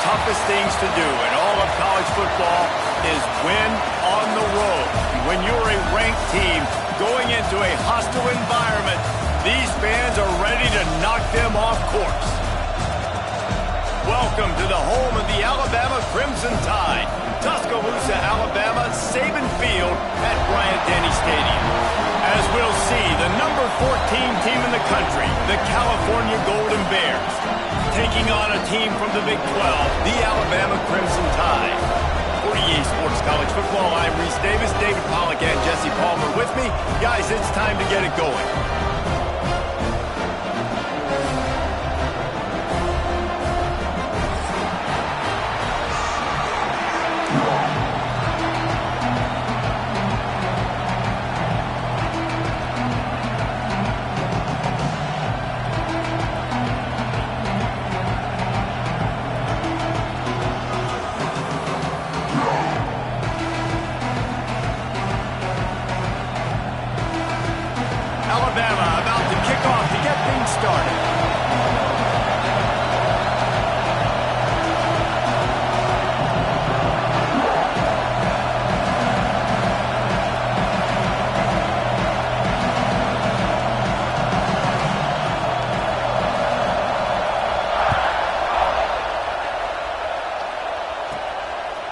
toughest things to do in all of college football is win on the road. When you're a ranked team going into a hostile environment, these fans are ready to knock them off course. Welcome to the home of the Alabama Crimson Tide, Tuscaloosa, Alabama, Saban Field at Bryant-Denny Stadium. As we'll see, the number 14 team in the country, the California Golden Bears, taking on a team from the Big 12, the Alabama Crimson Tide. For EA Sports College Football, I'm Reese Davis, David Pollack, and Jesse Palmer with me. Guys, it's time to get it going. Alabama about to kick off to get things started.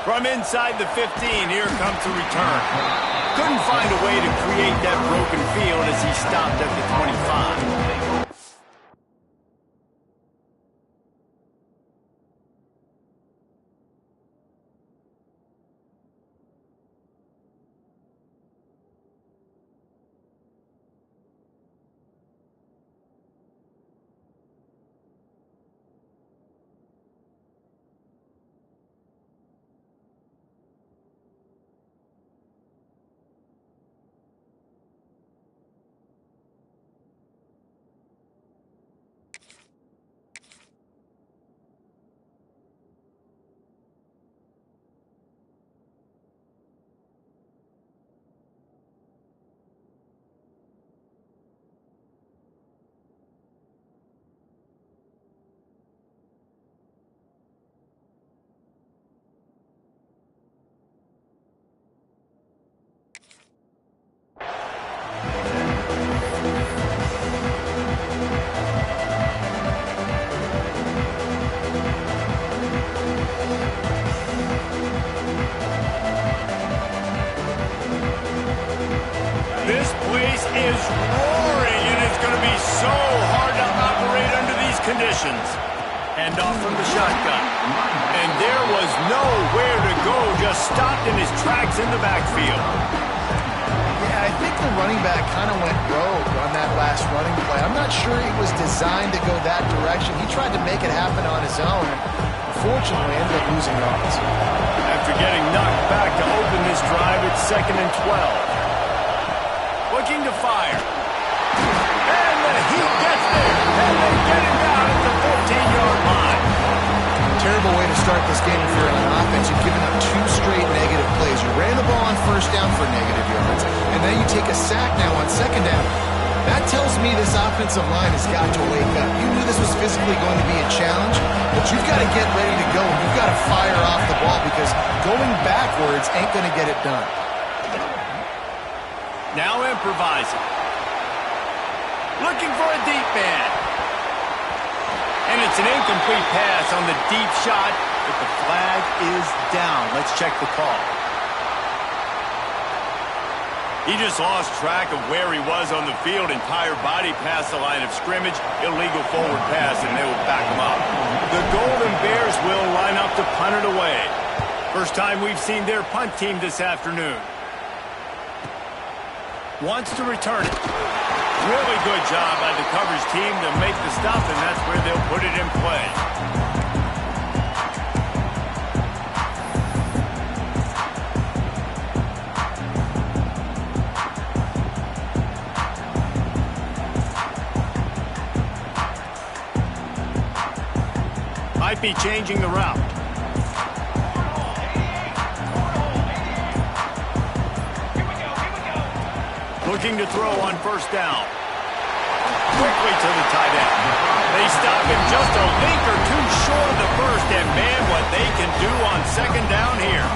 From inside the 15, here comes the return. Couldn't find a way to create that broken field as he stopped at the 25. This place is roaring, and it's going to be so hard to operate under these conditions. Hand off from the shotgun. And there was nowhere to go, just stopped in his tracks in the backfield. Yeah, I think the running back kind of went rogue on that last running play. I'm not sure he was designed to go that direction. He tried to make it happen on his own, and unfortunately ended up losing yards. After getting knocked back to open this drive, it's 2nd and 12. Looking to fire. And the heat gets there. And they get him down at the 14-yard line. Terrible way to start this game if you're on offense. You've given up 2 straight negative plays. You ran the ball on first down for negative yards, and then you take a sack now on 2nd down. That tells me this offensive line has got to wake up. You knew this was physically going to be a challenge, but you've got to get ready to go. You've got to fire off the ball because going backwards ain't going to get it done. Now improvising. Looking for a deep man. And it's an incomplete pass on the deep shot, but the flag is down. Let's check the call. He just lost track of where he was on the field. Entire body past the line of scrimmage. Illegal forward pass, and they will back him up. The Golden Bears will line up to punt it away. First time we've seen their punt team this afternoon. Wants to return it. Really good job by the coverage team to make the stop, and that's where they'll put it in play. Might be changing the route. Looking to throw on first down. quickly to the tight end. They stop him just a link or two short of the first, and man, what they can do on second down here.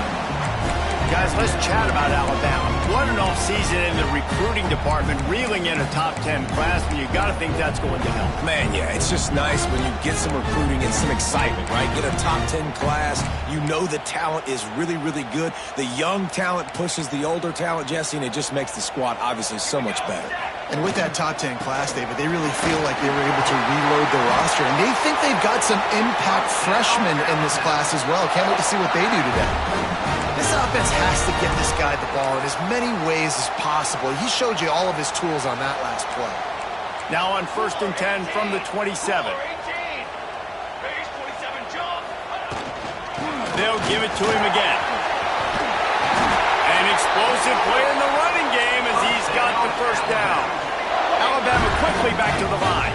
Guys, let's chat about Alabama. What an offseason in the recruiting department, reeling in a top 10 class, and you got to think that's going to help. Man, yeah, it's just nice when you get some recruiting and some excitement, right? Get a top 10 class. You know the talent is really, really good. The young talent pushes the older talent, Jesse, and it just makes the squad obviously so much better. And with that top 10 class, David, they really feel like they were able to reload the roster. And they think they've got some impact freshmen in this class as well. Can't wait to see what they do today. This offense has to get this guy the ball in as many ways as possible. He showed you all of his tools on that last play. Now on 1st and 10 from the 27. They'll give it to him again. An explosive play in the running game as he's got the first down. Alabama quickly back to the line.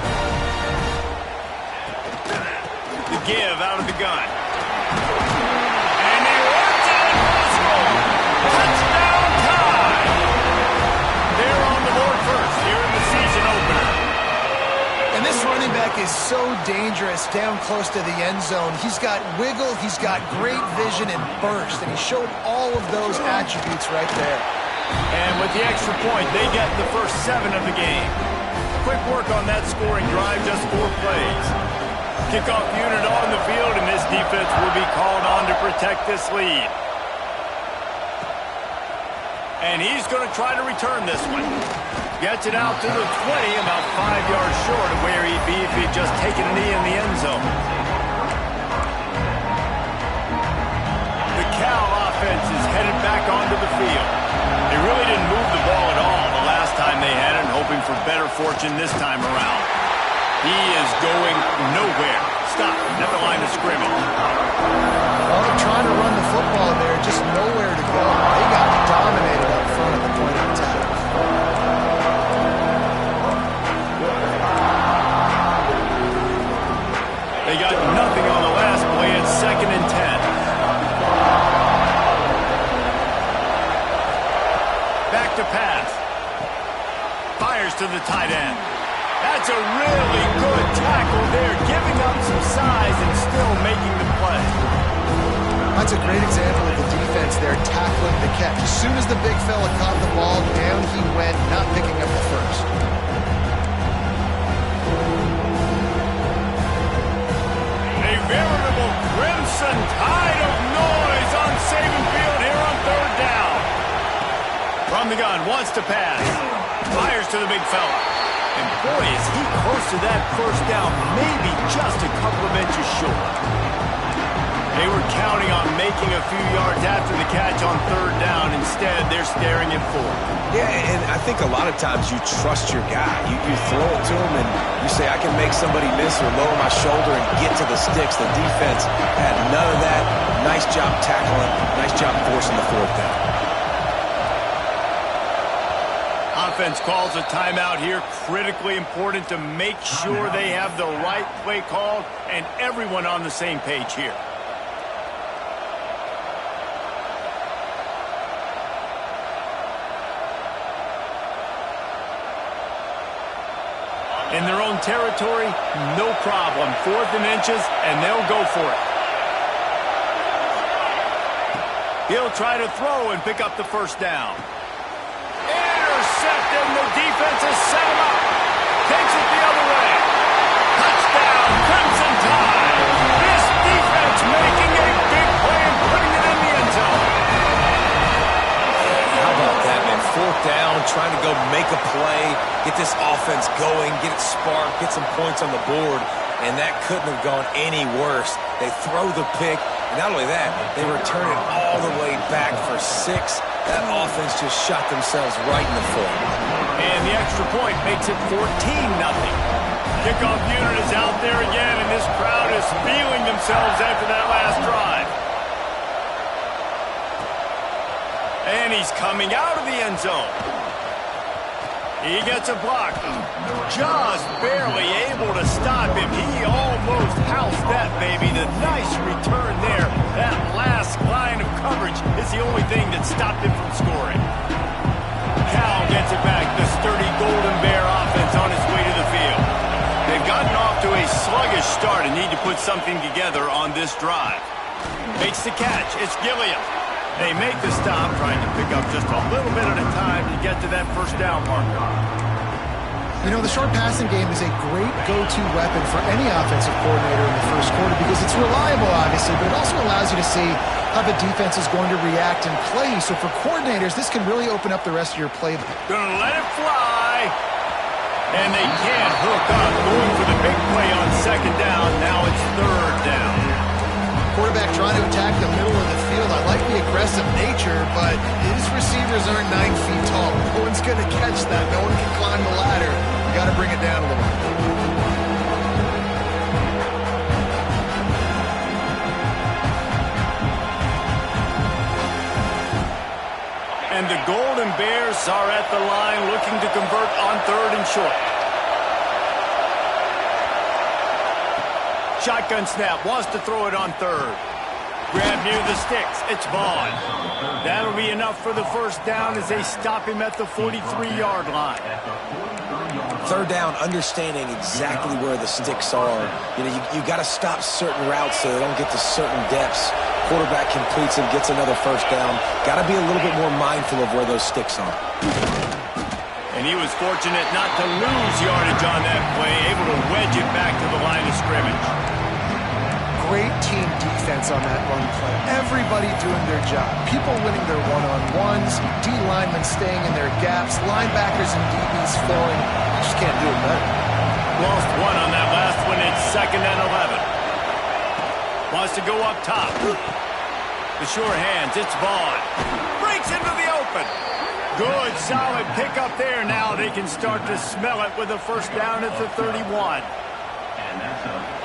The give out of the gun. And he runs it for the score. Touchdown tie. They're on the board first here in the season opener. And this running back is so dangerous down close to the end zone. He's got wiggle, he's got great vision and burst, and he showed all of those attributes right there. And with the extra point, they get the first 7 of the game. Quick work on that scoring drive, just 4 plays. Kickoff unit on the field, and this defense will be called on to protect this lead. And he's going to try to return this one. Gets it out to the 20, about 5 yards short of where he'd be if he'd just taken a knee in the end zone. The Cal offense is headed back onto the field. They really didn't move the ball at all the last time they had it, hoping for better fortune this time around. He is going nowhere. Stop at the line of scrimmage. Well, they're trying to run the football there, just nowhere to go. They got dominated up front at the point of attack. They got nothing on the last play. It's 2nd and 10. Back to pass. Fires to the tight end. That's a really good tackle there, giving up some size and still making the play. That's a great example of the defense there tackling the catch. As soon as the big fella caught the ball, down he went, not picking up the first. A veritable crimson tide of noise on Saban Field here on 3rd down. From the gun, wants to pass. Fires to the big fella. And boy, is he close to that first down, maybe just a couple of inches short. They were counting on making a few yards after the catch on 3rd down. Instead, they're staring at 4. Yeah, and I think a lot of times you trust your guy. You throw it to him and you say, I can make somebody miss or lower my shoulder and get to the sticks. The defense had none of that. Nice job tackling. Nice job forcing the 4th down. Offense calls a timeout here. Critically important to make sure they have the right play called and everyone on the same page here. In their own territory, no problem. 4th and inches, and they'll go for it. He'll try to throw and pick up the first down. Intercepted, and the defense has set him up. Takes it the other way. Touchdown, Crimson Tide. This defense making a big play and putting it in the end zone. How about that, man? 4th down, trying to go make a play, get this offense going, get it sparked, get some points on the board, and that couldn't have gone any worse. They throw the pick, and not only that, they return it all the way back for 6. That offense just shot themselves right in the foot. And the extra point makes it 14-0. Kickoff unit is out there again, and this crowd is feeling themselves after that last drive. And he's coming out of the end zone. He gets a block. Just barely able to stop him. He almost housed that baby. The nice return there. That last line of coverage is the only thing that stopped him from scoring. Cal gets it back. The sturdy Golden Bear offense on its way to the field. put something together on this drive. Makes the catch. It's Gilliam. They make the stop, trying to pick up just a little bit at a time to get to that first down marker. You know, the short passing game is a great go-to weapon for any offensive coordinator in the first quarter because it's reliable, obviously, but it also allows you to see how the defense is going to react and play. So for coordinators, this can really open up the rest of your playbook. Gonna let it fly. And they can't hook up. Going for the big play on second down. Now it's third down. Quarterback trying to attack the middle of the field. I like the aggressive nature, but his receivers aren't 9 feet tall. No one's going to catch that. No one can climb the ladder. You got to bring it down a little. And the Golden Bears are at the line looking to convert on third and short. Shotgun snap, wants to throw it on third. Grab near the sticks, it's Vaughn. That'll be enough for the first down as they stop him at the 43-yard line. Third down, understanding exactly where the sticks are. You know, you got to stop certain routes so they don't get to certain depths. Quarterback completes and gets another first down. Got to be a little bit more mindful of where those sticks are. And he was fortunate not to lose yardage on that play, able to wedge it back to the line of scrimmage. Great team defense on that run play. Everybody doing their job. People winning their one-on-ones, D linemen staying in their gaps, linebackers and DBs filling. You just can't do it better. Lost one on that last one. It's second and 11. Wants to go up top. The sure hands. It's Vaughn. Breaks into the open. Good, solid pickup there. Now they can start to smell it with a first down at the 31.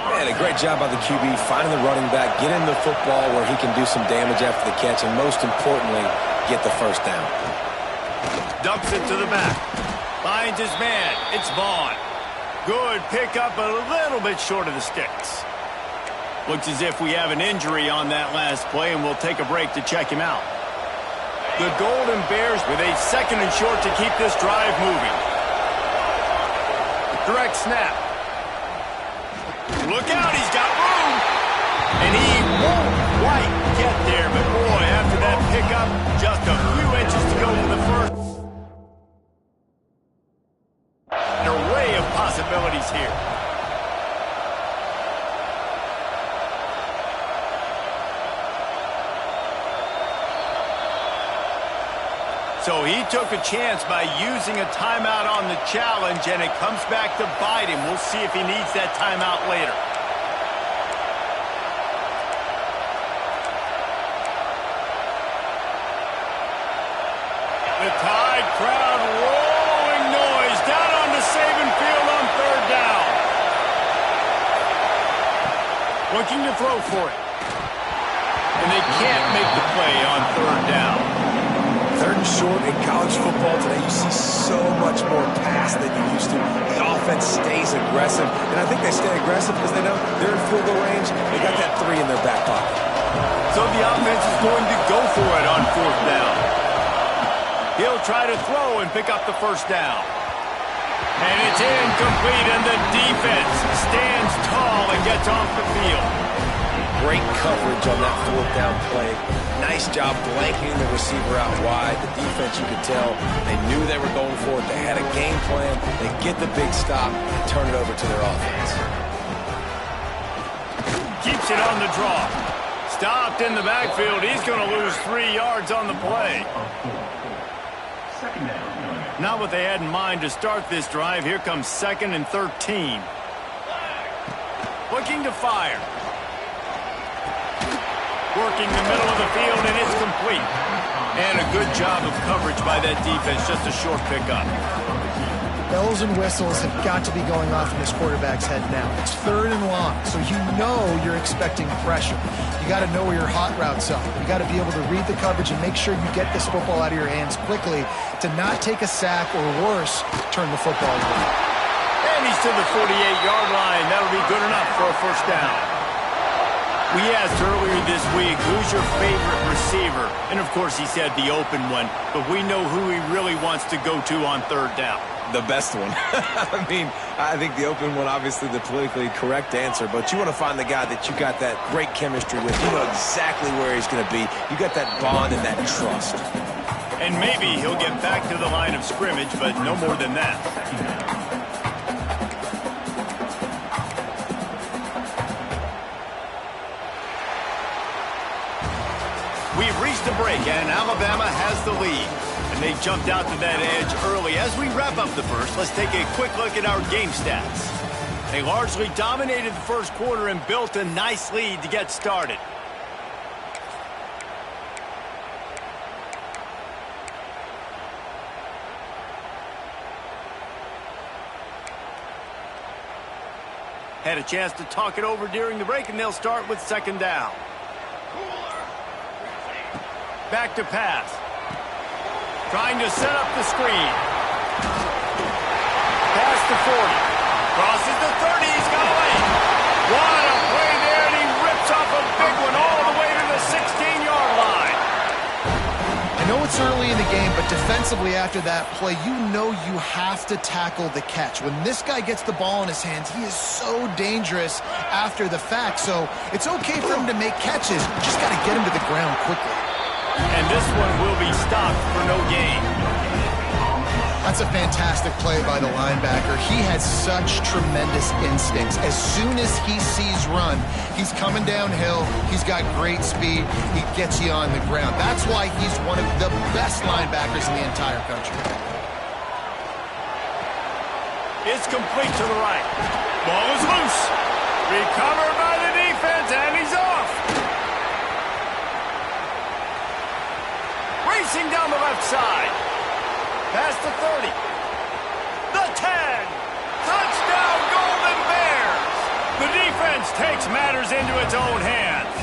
Man, a great job by the QB, finding the running back, getting the football where he can do some damage after the catch, and most importantly, get the first down. Dumps it to the back. Finds his man. It's Vaughn. Good pickup, a little bit short of the sticks. Looks as if we have an injury on that last play, and we'll take a break to check him out. The Golden Bears with a second and short to keep this drive moving. Direct snap. Look out, he's got room. And he won't quite get there, but boy, after that pickup, just a few inches to go for the first. An array of possibilities here. So he took a chance by using a timeout on the challenge, and it comes back to bite him. We'll see if he needs that timeout later. The Tide crowd rolling noise down onto Saban Field on third down. Looking to throw for it. And they can't make the play on third down. Third and short in college football today, you see so much more pass than you used to. The offense stays aggressive, and I think they stay aggressive because they know they're in field goal range. They got that 3 in their back pocket. So the offense is going to go for it on fourth down. He'll try to throw and pick up the first down. And it's incomplete, and the defense stands tall and gets off the field. Great coverage on that fourth down play. Nice job blanketing the receiver out wide. The defense, you could tell, they knew they were going for it. They had a game plan. They get the big stop and turn it over to their offense. Keeps it on the draw. Stopped in the backfield. He's going to lose 3 yards on the play. Not what they had in mind to start this drive. Here comes second and 13. Looking to fire. Working the middle of the field, and it's complete. And a good job of coverage by that defense. Just a short pickup. Bells and whistles have got to be going off in this quarterback's head now. It's third and long, so you know you're expecting pressure. You got to know where your hot routes are. You got to be able to read the coverage and make sure you get this football out of your hands quickly to not take a sack or worse, turn the football over. And he's to the 48-yard line. That'll be good enough for a first down. We asked earlier this week, who's your favorite receiver? And, of course, he said the open one. But we know who he really wants to go to on third down. The best one. I mean, I think the open one, obviously the politically correct answer, but you want to find the guy that you got that great chemistry with. You know exactly where he's going to be. You got that bond and that trust. And maybe he'll get back to the line of scrimmage, but no more than that. We've reached a break, and Alabama has the lead. And they jumped out to that edge early. As we wrap up the first, let's take a quick look at our game stats. They largely dominated the first quarter and built a nice lead to get started. Had a chance to talk it over during the break, and they'll start with second down. Back to pass. Trying to set up the screen. Pass to 40. Crosses the 30. He's got away. What a play there, and he rips off a big one all the way to the 16-yard line. I know it's early in the game, but defensively after that play, you know you have to tackle the catch. When this guy gets the ball in his hands, he is so dangerous after the fact. So it's okay for him to make catches. Just got to get him to the ground quickly. And this one will be stopped for no gain. That's a fantastic play by the linebacker. He has such tremendous instincts. As soon as he sees run, he's coming downhill. He's got great speed. He gets you on the ground. That's why he's one of the best linebackers in the entire country. It's complete to the right. Ball is loose. Recovered by the defense, and he's off. Racing down the left side. Past the 30. The 10. Touchdown, Golden Bears. The defense takes matters into its own hands.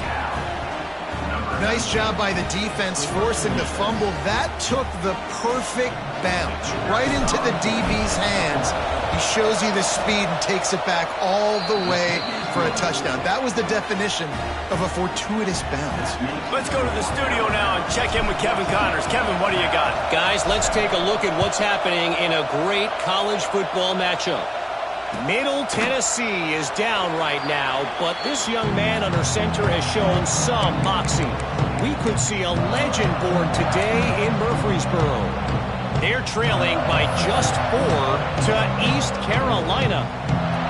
Nice job by the defense forcing the fumble. That took the perfect bounce right into the DB's hands. He shows you the speed and takes it back all the way for a touchdown. That was the definition of a fortuitous bounce. Let's go to the studio now and check in with Kevin Connors. Kevin, what do you got? Guys, let's take a look at what's happening in a great college football matchup. Middle Tennessee is down right now, but this young man under center has shown some moxie. We could see a legend born today in Murfreesboro. They're trailing by just 4 to East Carolina.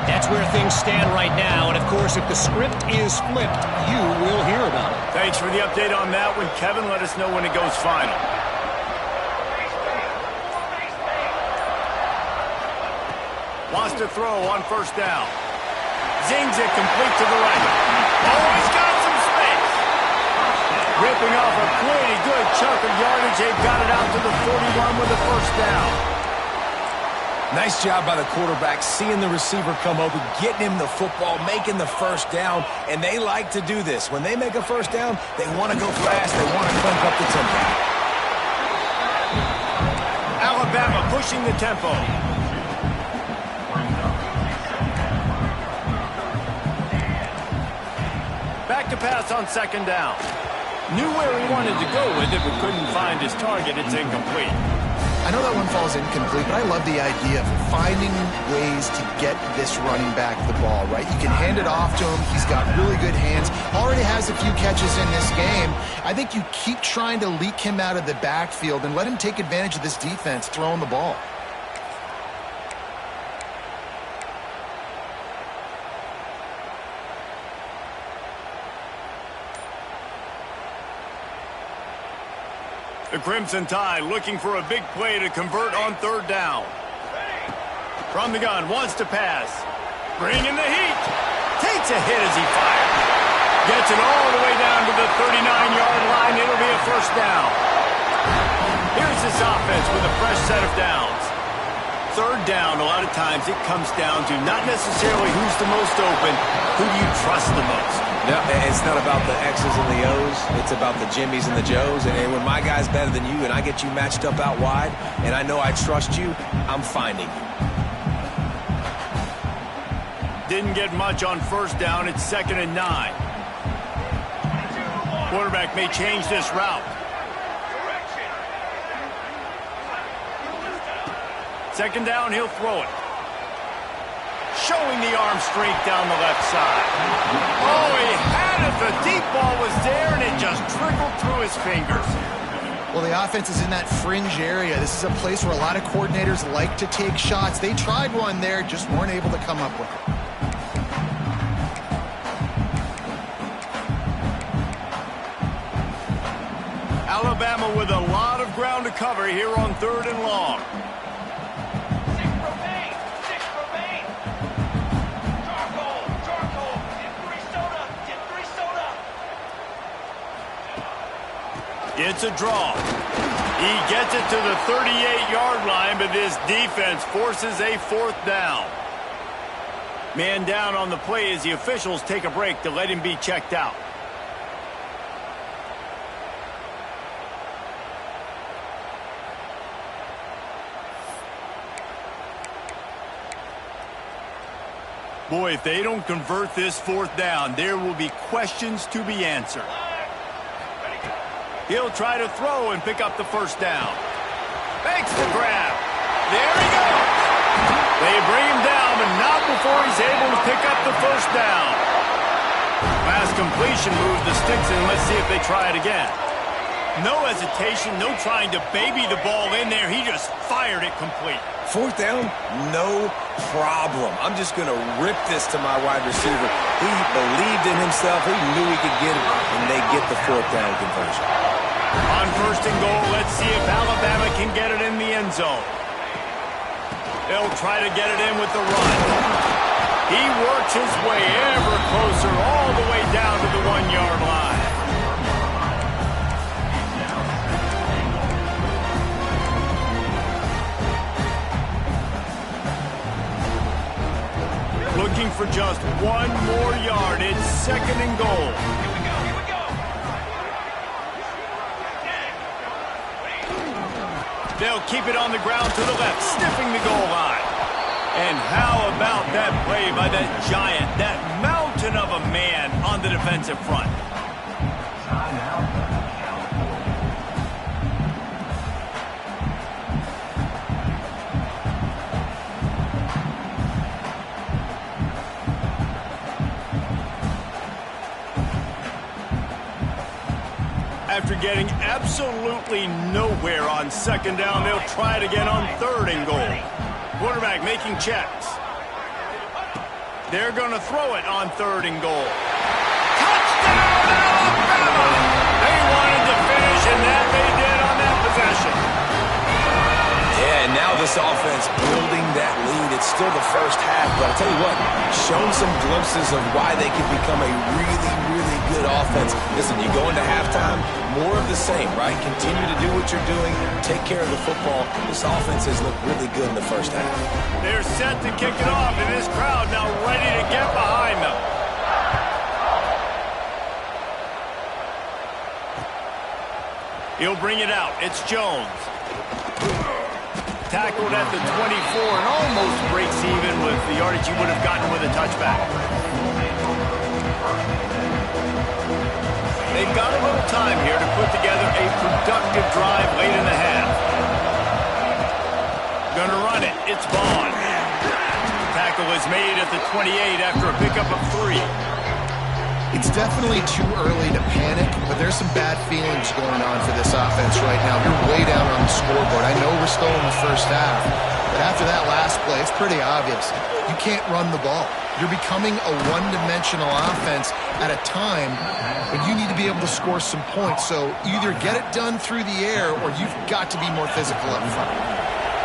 That's where things stand right now, and of course, if the script is flipped, you will hear about it. Thanks for the update on that one, Kevin. Let us know when it goes final. Wants to throw on first down. Zings it complete to the right. Oh, he's got some space. Ripping off a pretty good chunk of yardage. They've got it out to the 41 with a first down. Nice job by the quarterback, seeing the receiver come open, getting him the football, making the first down, and they like to do this. When they make a first down, they want to go fast, they want to crank up the tempo. Alabama pushing the tempo. Back to pass on second down. Knew where he wanted to go with it, but couldn't find his target. It's incomplete. I know that one falls incomplete, but I love the idea of finding ways to get this running back the ball, right? You can hand it off to him. He's got really good hands. Already has a few catches in this game. I think you keep trying to leak him out of the backfield and let him take advantage of this defense throwing the ball. The Crimson Tide looking for a big play to convert on third down. From the gun, wants to pass. Bringing the heat. Takes a hit as he fires. Gets it all the way down to the 39-yard line. It'll be a first down. Here's this offense with a fresh set of downs. Third down, a lot of times it comes down to not necessarily who's the most open, who do you trust the most. No, it's not about the X's and the O's. It's about the Jimmys and the Joes. And when my guy's better than you and I get you matched up out wide and I know I trust you, I'm finding you. Didn't get much on first down. It's 2nd and 9. Quarterback may change this route. Second down, he'll throw it. Showing the arm strength down the left side. Oh, he had it. The deep ball was there, and it just trickled through his fingers. Well, the offense is in that fringe area. This is a place where a lot of coordinators like to take shots. They tried one there, just weren't able to come up with it. Alabama with a lot of ground to cover here on 3rd and long. It's a draw. He gets it to the 38-yard line, but this defense forces a 4th down. Man down on the play as the officials take a break to let him be checked out. Boy, if they don't convert this 4th down, there will be questions to be answered. He'll try to throw and pick up the 1st down. Makes the grab. There he goes. They bring him down, but not before he's able to pick up the 1st down. Last completion moved the sticks in. Let's see if they try it again. No hesitation, no trying to baby the ball in there. He just fired it complete. 4th down, no problem. I'm just going to rip this to my wide receiver. He believed in himself. He knew he could get it, and they get the 4th down conversion. On 1st and goal, let's see if Alabama can get it in the end zone. They'll try to get it in with the run. He works his way ever closer all the way down to the 1-yard line. Looking for just 1 more yard. It's 2nd and goal. They'll keep it on the ground to the left, sniffing the goal line. And how about that play by that giant, that mountain of a man on the defensive front? After getting absolutely nowhere on 2nd down, they'll try it again on 3rd and goal. Quarterback making checks. They're going to throw it on 3rd and goal. Touchdown, Alabama! They wanted to finish, and that they did on that possession. Yeah, and now this offense building that lead. It's still the 1st half, but I'll tell you what, shown some glimpses of why they can become a really, really good offense. Listen, you go into halftime, more of the same, right? Continue to do what you're doing, take care of the football. This offense has looked really good in the 1st half. They're set to kick it off, and this crowd now ready to get behind them. He'll bring it out. It's Jones. Tackled at the 24 and almost breaks even with the yardage he would have gotten with a touchback. They've got a little time here to put together a productive drive late in the half. Gonna run it. It's Vaughn. Tackle is made at the 28 after a pickup of 3. It's definitely too early to panic, but there's some bad feelings going on for this offense right now. You're way down on the scoreboard. I know we're still in the 1st half, but after that last play, it's pretty obvious. You can't run the ball. You're becoming a one-dimensional offense at a time when you need to be able to score some points. So either get it done through the air or you've got to be more physical up front.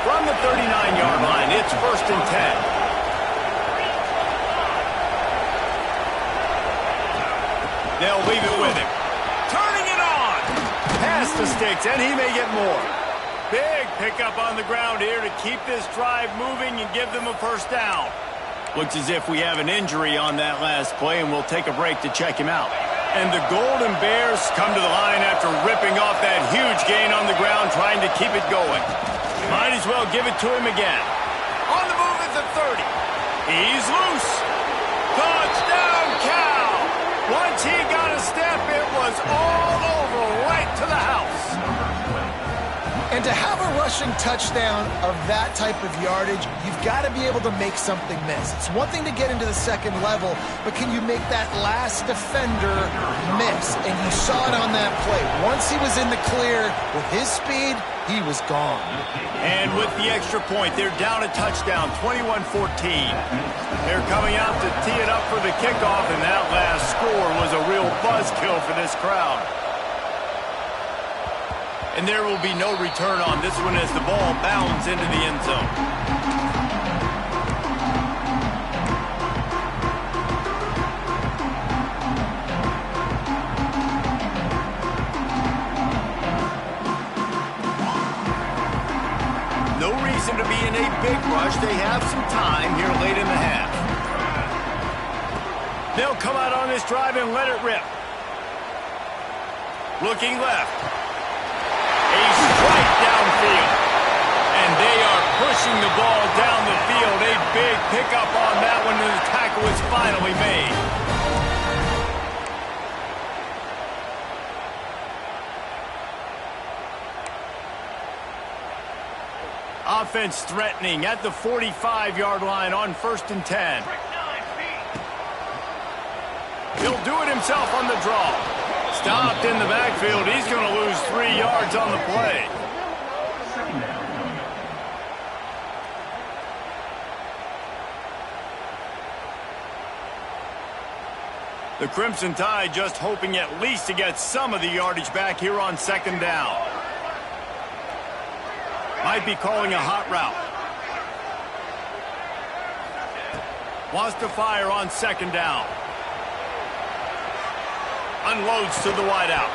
From the 39-yard line, it's 1st and 10. They'll leave it with him. Turning it on. Past the sticks, and he may get more. Big pickup on the ground here to keep this drive moving and give them a 1st down. Looks as if we have an injury on that last play, and we'll take a break to check him out. And the Golden Bears come to the line after ripping off that huge gain on the ground, trying to keep it going. Might as well give it to him again. On the move at the 30. He's loose. Touchdown, Cal. Once he got a step, it was all over, right to the house. And to have a rushing touchdown of that type of yardage, you've got to be able to make something miss. It's one thing to get into the second level, but can you make that last defender miss? And you saw it on that play. Once he was in the clear with his speed, he was gone. And with the extra point, they're down a touchdown, 21-14. They're coming out to tee it up for the kickoff, and that last score was a real buzzkill for this crowd. And there will be no return on this one as the ball bounds into the end zone. No reason to be in a big rush. They have some time here late in the half. They'll come out on this drive and let it rip. Looking left. A strike downfield. And they are pushing the ball down the field. A big pickup on that one, and the tackle is finally made. Offense threatening at the 45-yard line on 1st and 10. He'll do it himself on the draw. Stopped in the backfield. He's going to lose 3 yards on the play. The Crimson Tide just hoping at least to get some of the yardage back here on 2nd down. Might be calling a hot route. Wants to fire on 2nd down. Unloads to the wideout.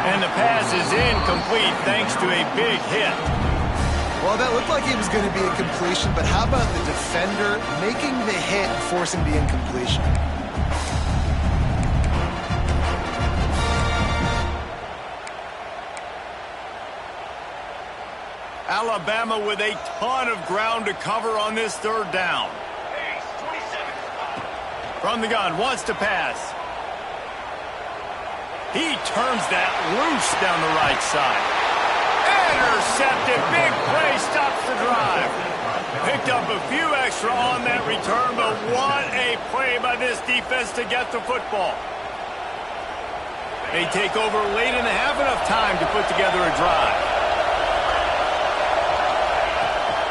And the pass is incomplete thanks to a big hit. Well, that looked like it was going to be a completion, but how about the defender making the hit and forcing the incompletion? Alabama with a ton of ground to cover on this 3rd down. From the gun, wants to pass. He turns that loose down the right side. Intercepted. Big play stops the drive. Picked up a few extra on that return, but what a play by this defense to get the football. They take over late in the half, enough time to put together a drive.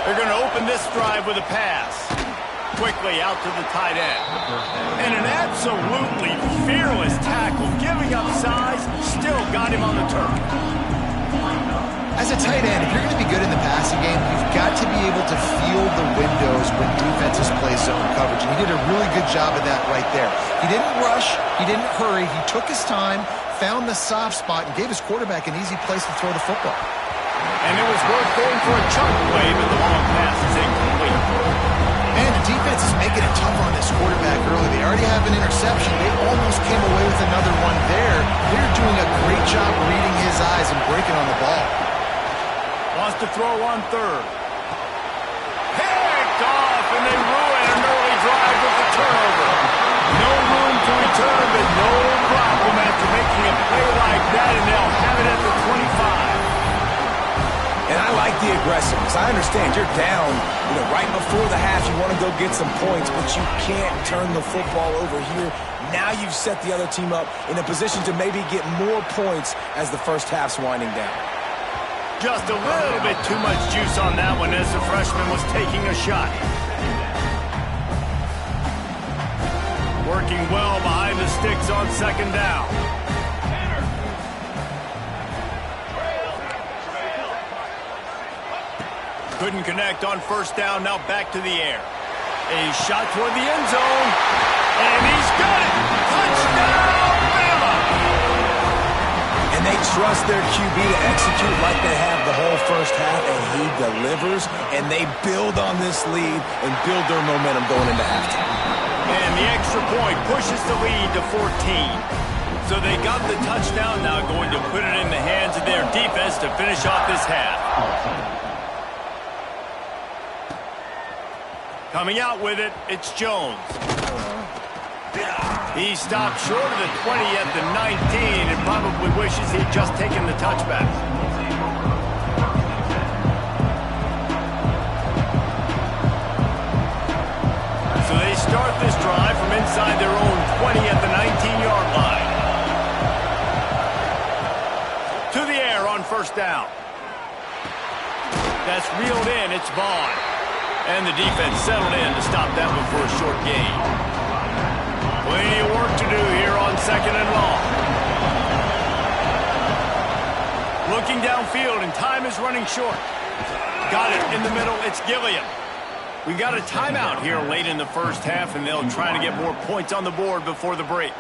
They're going to open this drive with a pass. Quickly out to the tight end. And an absolutely fearless tackle, giving up size, still got him on the turf. As a tight end, if you're going to be good in the passing game, you've got to be able to feel the windows when defenses play zone coverage. And he did a really good job of that right there. He didn't rush. He didn't hurry. He took his time, found the soft spot, and gave his quarterback an easy place to throw the football. And it was worth going for a chunk play, but the long pass is incomplete. And the defense is making it tough on this quarterback early. They already have an interception. They almost came away with another one there. They're doing a great job reading his eyes and breaking on the ball. Wants to throw on 3rd. Picked off, and they ruin an early drive with the turnover. No room to return, but no problem after making a play like that, and they'll have it at the 25. And I like the aggressiveness. I understand you're down, right before the half. You want to go get some points, but you can't turn the football over here. Now you've set the other team up in a position to maybe get more points as the first half's winding down. Just a little bit too much juice on that one as the freshman was taking a shot. Working well behind the sticks on 2nd down. Couldn't connect on 1st down, now back to the air. A shot toward the end zone, and he's got it! Touchdown, Bama! And they trust their QB to execute like they have the whole first half, and he delivers, and they build on this lead and build their momentum going into halftime. And the extra point pushes the lead to 14. So they got the touchdown, now going to put it in the hands of their defense to finish off this half. Coming out with it, it's Jones. He stopped short of the 20 at the 19 and probably wishes he'd just taken the touchback. So they start this drive from inside their own 20 at the 19-yard line. To the air on first down. That's reeled in. It's Vaughn. And the defense settled in to stop that one for a short gain. Plenty of work to do here on second and long. Looking downfield, and time is running short. Got it in the middle. It's Gilliam. We got a timeout here late in the first half, and they'll try to get more points on the board before the break.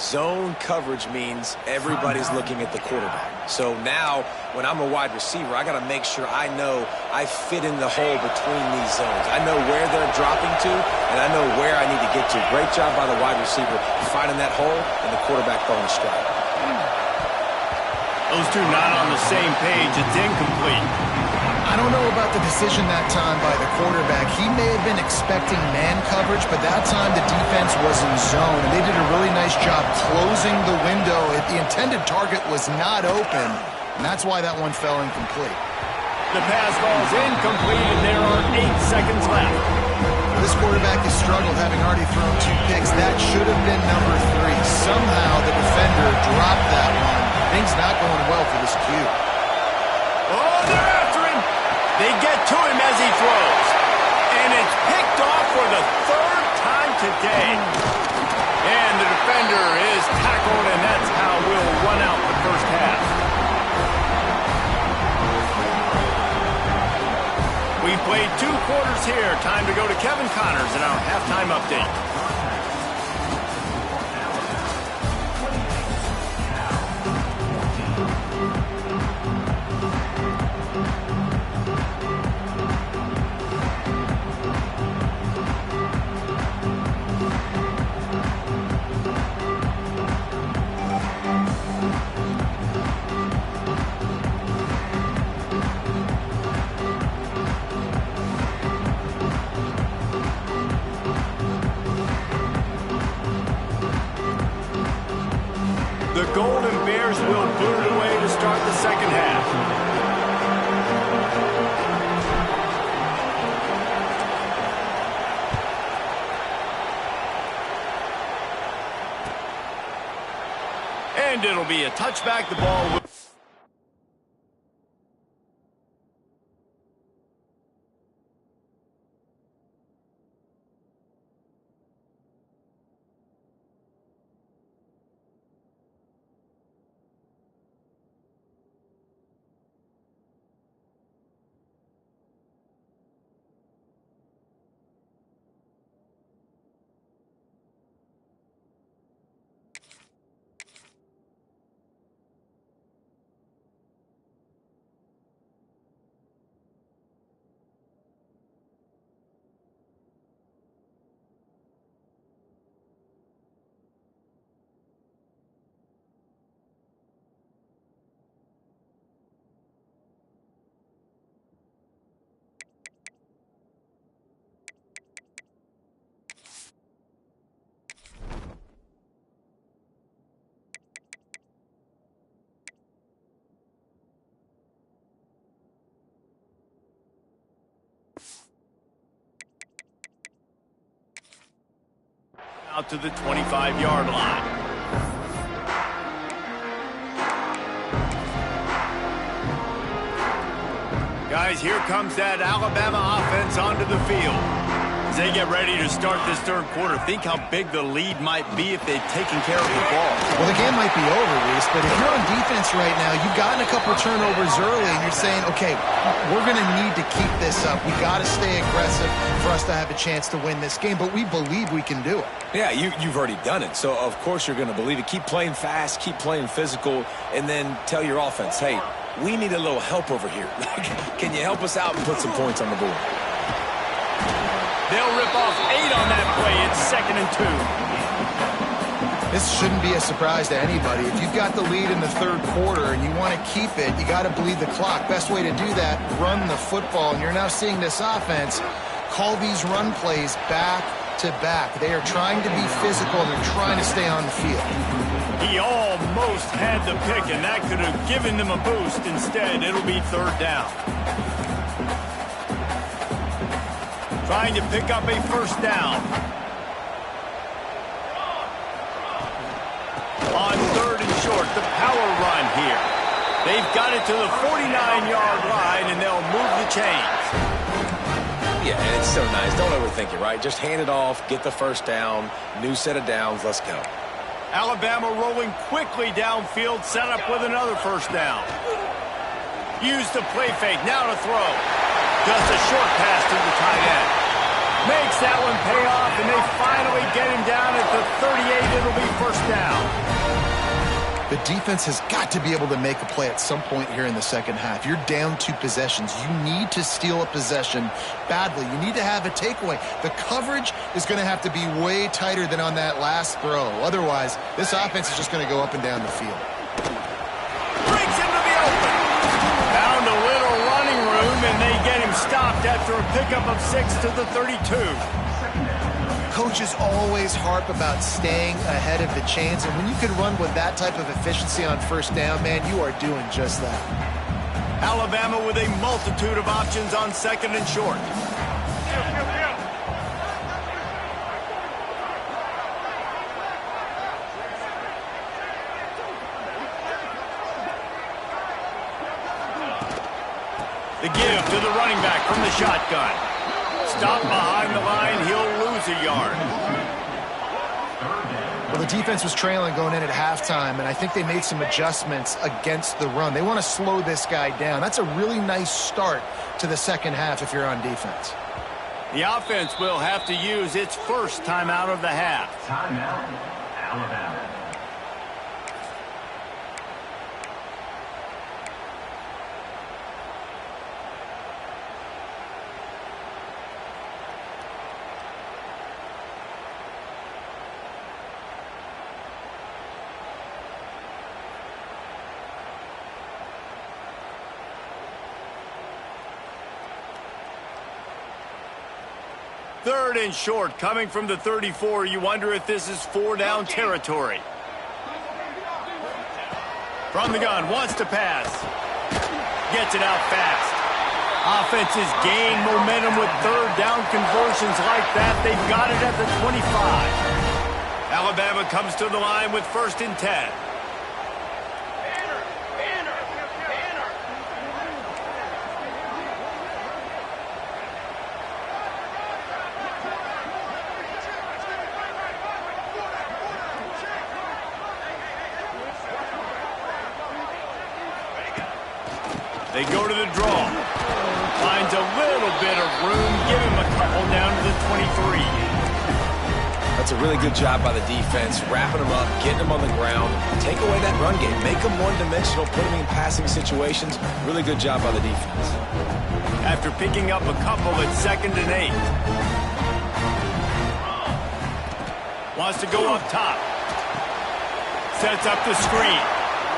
Zone coverage means everybody's looking at the quarterback. So now, when I'm a wide receiver, I got to make sure I know I fit in the hole between these zones. I know where they're dropping to, and I know where I need to get to. Great job by the wide receiver finding that hole, and the quarterback throwing a strike. Those two not on the same page. It's incomplete. I don't know about the decision that time by the quarterback. He may have been expecting man coverage, but that time the defense was in zone, and they did a really nice job closing the window. The intended target was not open, and that's why that one fell incomplete. The pass ball's incomplete, and there are 8 seconds left. This quarterback has struggled, having already thrown 2 picks. That should have been number 3. Somehow the defender dropped that one. Things not going well for this Q. Oh, they're after him. They get to him as he throws. And it's picked off for the 3rd time today. And the defender is tackled, and that's how we'll run out the first half. We played 2 quarters here. Time to go to Kevin Connors in our halftime update. The Golden Bears will boot it away to start the second half. And it'll be a touchback. The ball will... out to the 25-yard line. Guys, here comes that Alabama offense onto the field. As they get ready to start this third quarter, think how big the lead might be if they've taken care of the ball. Well, the game might be over, Reese, but if you're on defense right now, you've gotten a couple turnovers early, and you're saying, okay, we're going to need to keep this up. We got to stay aggressive for us to have a chance to win this game, but we believe we can do it. Yeah, you've already done it, so of course you're going to believe it. Keep playing fast, keep playing physical, and then tell your offense, hey, we need a little help over here. Can you help us out and put some points on the board? They'll rip off 8 on that play. It's 2nd and 2. This shouldn't be a surprise to anybody. If you've got the lead in the third quarter and you want to keep it, you got to bleed the clock. Best way to do that, run the football. And you're now seeing this offense call these run plays back back-to-back. They are trying to be physical, and they're trying to stay on the field. He almost had the pick, and that could have given them a boost. Instead, it'll be third down. Trying to pick up a first down. On third and short, the power run here. They've got it to the 49-yard line, and they'll move the chains. Yeah, and it's so nice. Don't overthink it, right? Just hand it off, get the first down, new set of downs, let's go. Alabama rolling quickly downfield, set up with another first down. Use the play fake, now to throw. Just a short pass to the tight end. Makes that one pay off, and they finally get him down at the 38. It'll be first down. The defense has got to be able to make a play at some point here in the second half. You're down 2 possessions. You need to steal a possession badly. You need to have a takeaway. The coverage is going to have to be way tighter than on that last throw. Otherwise, this offense is just going to go up and down the field. Breaks into the open. Found a little running room, and they get him stopped after a pickup of 6 to the 32. Coaches always harp about staying ahead of the chains, and when you can run with that type of efficiency on first down, man, you are doing just that. Alabama with a multitude of options on second and short. The give to the running back from the shotgun. Stop behind the line, he'll lose a yard. Well, the defense was trailing going in at halftime, and I think they made some adjustments against the run. They want to slow this guy down. That's a really nice start to the second half if you're on defense. The offense will have to use its first timeout of the half. Timeout, Alabama. Third and short, coming from the 34. You wonder if this is 4-down territory. From the gun, wants to pass. Gets it out fast. Offenses gain momentum with third down conversions like that. They've got it at the 25. Alabama comes to the line with first and 10. They go to the draw. Finds a little bit of room. Give him a couple down to the 23. That's a really good job by the defense, wrapping them up, getting them on the ground. Take away that run game. Make them one-dimensional, put them in passing situations. Really good job by the defense. After picking up a couple at 2nd and 8. Wants to go up top. Sets up the screen.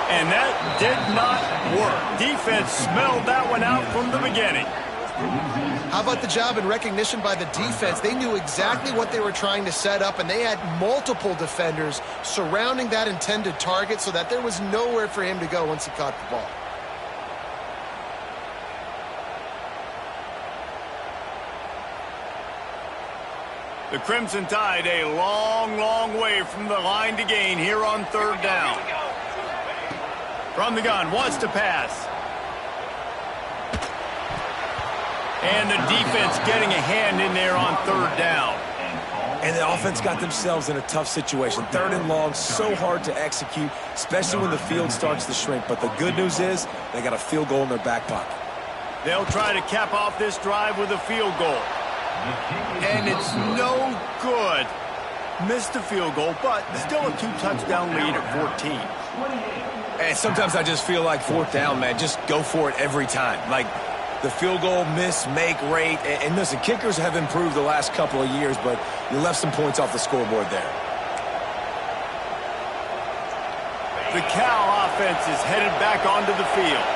And that did not work. Defense smelled that one out from the beginning. How about the job and recognition by the defense? They knew exactly what they were trying to set up, and they had multiple defenders surrounding that intended target so that there was nowhere for him to go once he caught the ball. The Crimson Tide a long, long way from the line to gain here on third down. From the gun, wants to pass. And the defense getting a hand in there on third down. And the offense got themselves in a tough situation. Third and long, so hard to execute, especially when the field starts to shrink. But the good news is they got a field goal in their back pocket. They'll try to cap off this drive with a field goal. And it's no good. Missed the field goal, but still a 2-touchdown lead at 14. And sometimes I just feel like fourth down, man, just go for it every time. Like the field goal, miss, make, rate. And listen, kickers have improved the last couple of years, but you left some points off the scoreboard there. The Cal offense is headed back onto the field.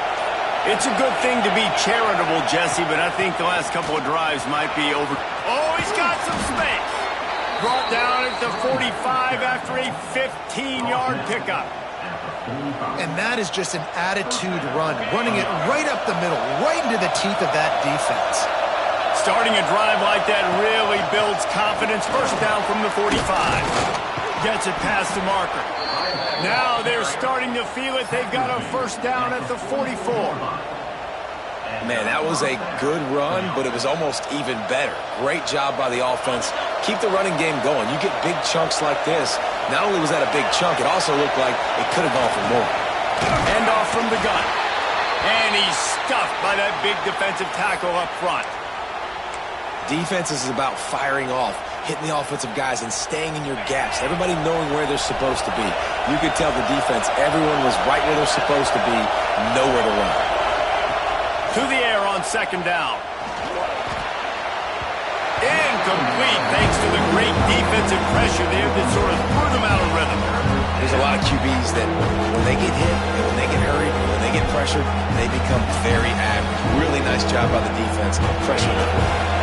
It's a good thing to be charitable, Jesse, but I think the last couple of drives might be over. Oh, he's got some space. Brought down at the 45 after a 15-yard pickup. And that is just an attitude run, running it right up the middle, right into the teeth of that defense. Starting a drive like that really builds confidence. First down from the 45. Gets it past the marker. Now they're starting to feel it. They've got a first down at the 44. Man, that was a good run, but it was almost even better. Great job by the offense. Keep the running game going. You get big chunks like this. Not only was that a big chunk, it also looked like it could have gone for more. End off from the gun. And he's stuffed by that big defensive tackle up front. Defense is about firing off, hitting the offensive guys and staying in your gaps. Everybody knowing where they're supposed to be. You could tell the defense, everyone was right where they're supposed to be, nowhere to run. To the air on second down. Incomplete thanks to the great defensive pressure there that sort of threw them out of rhythm. There's a lot of QBs that when they get hit and when they get hurried, when they get pressured, they become very average. Really nice job by the defense pressuring the quarterback.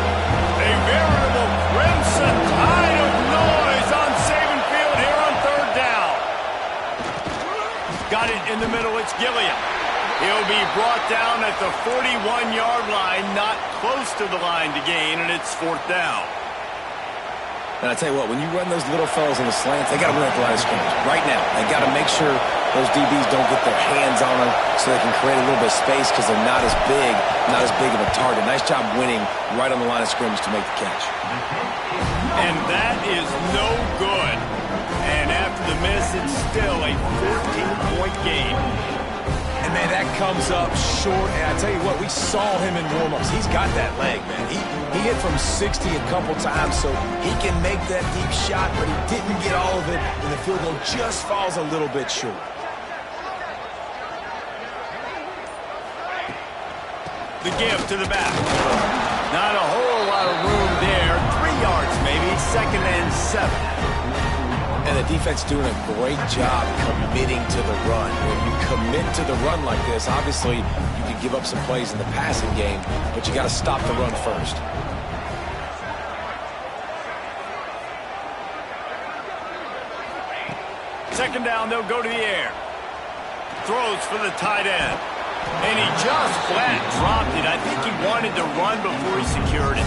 A veritable crimson tide of noise on Saban Field here on third down. Got it in the middle. It's Gilliam. He'll be brought down at the 41-yard line, not close to the line to gain, and it's fourth down. And I tell you what, when you run those little fellas in the slants, they got to win at the line of scrimmage right now. They got to make sure those DBs don't get their hands on them so they can create a little bit of space because they're not as big of a target. Nice job winning right on the line of scrimmage to make the catch. And that is no good. And after the miss, it's still a 14-point game. And, man, that comes up short. And I tell you what, we saw him in warm-ups. He's got that leg, man. He hit from 60 a couple times, so he can make that deep shot, but he didn't get all of it, and the field goal just falls a little bit short. The give to the back. Not a whole lot of room there. 3 yards maybe, second and 7. And the defense doing a great job committing to the run. When you commit to the run like this, obviously you can give up some plays in the passing game, but you got to stop the run first. Second down, they'll go to the air. Throws for the tight end. And he just flat dropped it. I think he wanted to run before he secured it.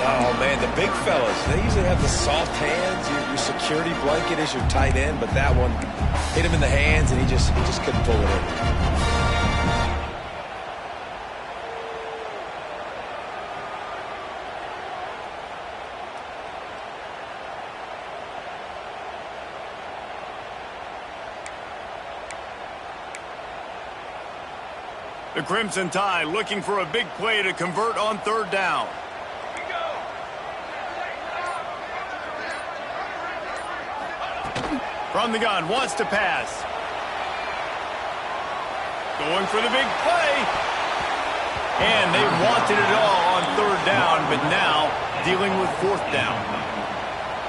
Oh, man, the big fellas, they usually have the soft hands. Your security blanket is your tight end, but that one hit him in the hands, and he just couldn't pull it in. The Crimson Tide looking for a big play to convert on third down. From the gun, wants to pass. Going for the big play. And they wanted it all on third down, but now dealing with fourth down.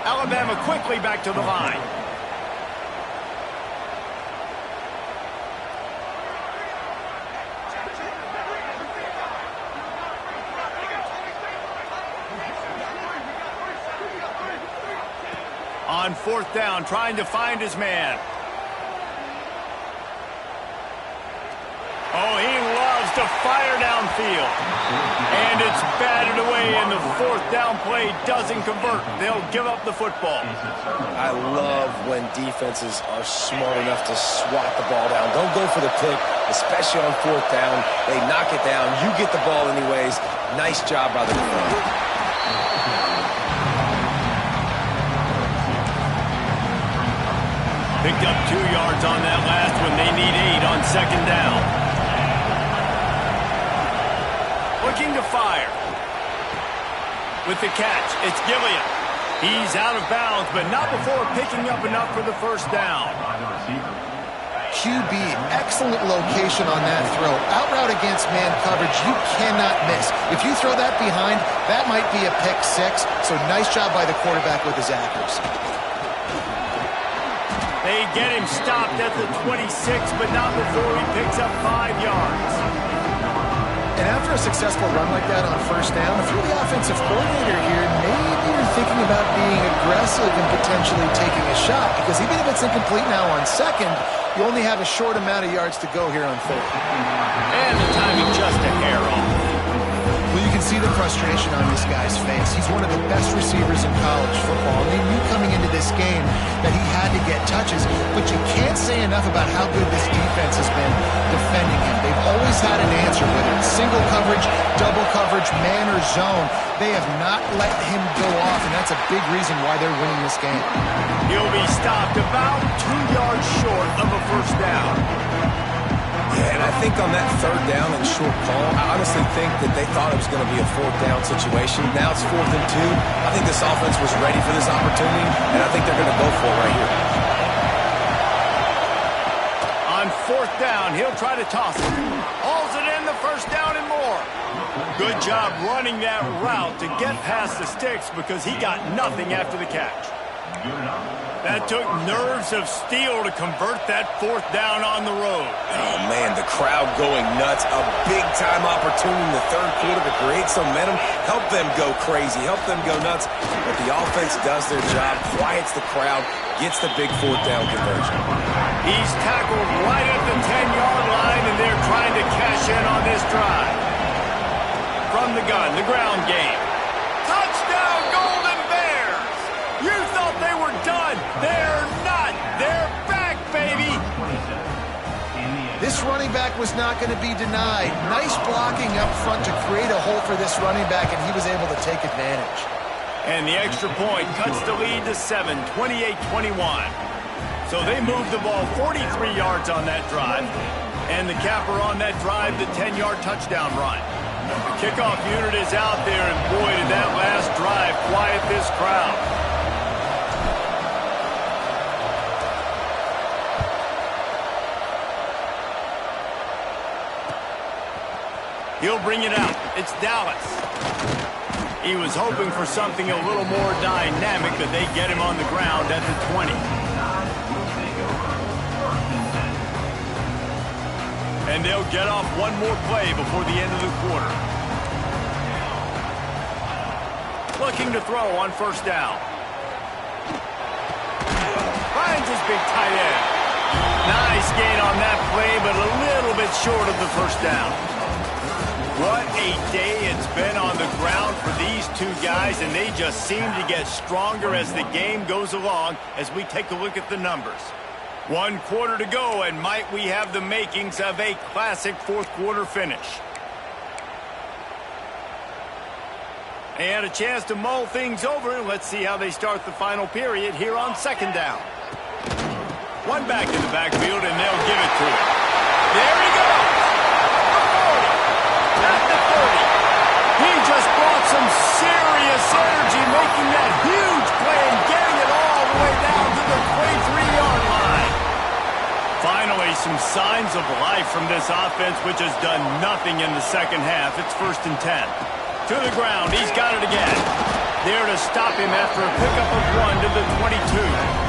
Alabama quickly back to the line. On fourth down, trying to find his man. Oh, he loves to fire downfield. And it's batted away, and the fourth down play doesn't convert. They'll give up the football. I love when defenses are smart enough to swat the ball down. Don't go for the pick, especially on fourth down. They knock it down. You get the ball anyways. Nice job by the defender. Picked up 2 yards on that last one. They need 8 on second down. Looking to fire. With the catch, it's Gilliam. He's out of bounds, but not before picking up enough for the first down. QB, excellent location on that throw. Out route against man coverage, you cannot miss. If you throw that behind, that might be a pick 6. So nice job by the quarterback with his accuracy. They get him stopped at the 26, but not before he picks up 5 yards. And after a successful run like that on first down, if you're the offensive coordinator here, maybe you're thinking about being aggressive and potentially taking a shot, because even if it's incomplete now on second, you only have a short amount of yards to go here on third. And the timing just a hair off. Well, you can see the frustration on this guy's face. He's one of the best receivers in college football, and they knew coming into this game that he had to get touches, but you can't say enough about how good this defense has been defending him. They've always had an answer, whether it's single coverage, double coverage, man or zone. They have not let him go off, and that's a big reason why they're winning this game. He'll be stopped about 2 yards short of a first down. Yeah, and I think on that third down and short call, I honestly think that they thought it was going to be a fourth down situation. Now it's 4th and 2. I think this offense was ready for this opportunity, and I think they're going to go for it right here. On 4th down, he'll try to toss it. Hauls it in, the first down and more. Good job running that route to get past the sticks because he got nothing after the catch. That took nerves of steel to convert that 4th down on the road. Oh, man, the crowd going nuts. A big-time opportunity in the third quarter to create some momentum. Help them go crazy. Help them go nuts. But the offense does their job, quiets the crowd, gets the big 4th down conversion. He's tackled right at the 10-yard line, and they're trying to cash in on this drive. From the gun, the ground game. Touchdown, Golden Bears! You thought they were done. They're not. They're back, baby. This running back was not going to be denied. Nice blocking up front to create a hole for this running back, and he was able to take advantage. And the extra point cuts the lead to 7, 28-21. So they moved the ball 43 yards on that drive, and the capper on that drive, the 10-yard touchdown run. The kickoff unit is out there, and boy, did that last drive quiet this crowd. He'll bring it out. It's Dallas. He was hoping for something a little more dynamic, but they get him on the ground at the 20. And they'll get off one more play before the end of the quarter. Looking to throw on first down. Finds his big tight end. Nice gain on that play, but a little bit short of the first down. What a day it's been on the ground for these two guys, and they just seem to get stronger as the game goes along as we take a look at the numbers. 1 quarter to go, and might we have the makings of a classic fourth quarter finish. And a chance to mull things over. Let's see how they start the final period here on second down. One back in the backfield, and they'll give it to him. There he goes. At the 30. He just brought some serious energy, making that huge play and getting it all the way down to the 23-yard line. Finally, some signs of life from this offense, which has done nothing in the second half. It's 1st and 10. To the ground. He's got it again. There to stop him after a pickup of 1 to the 22.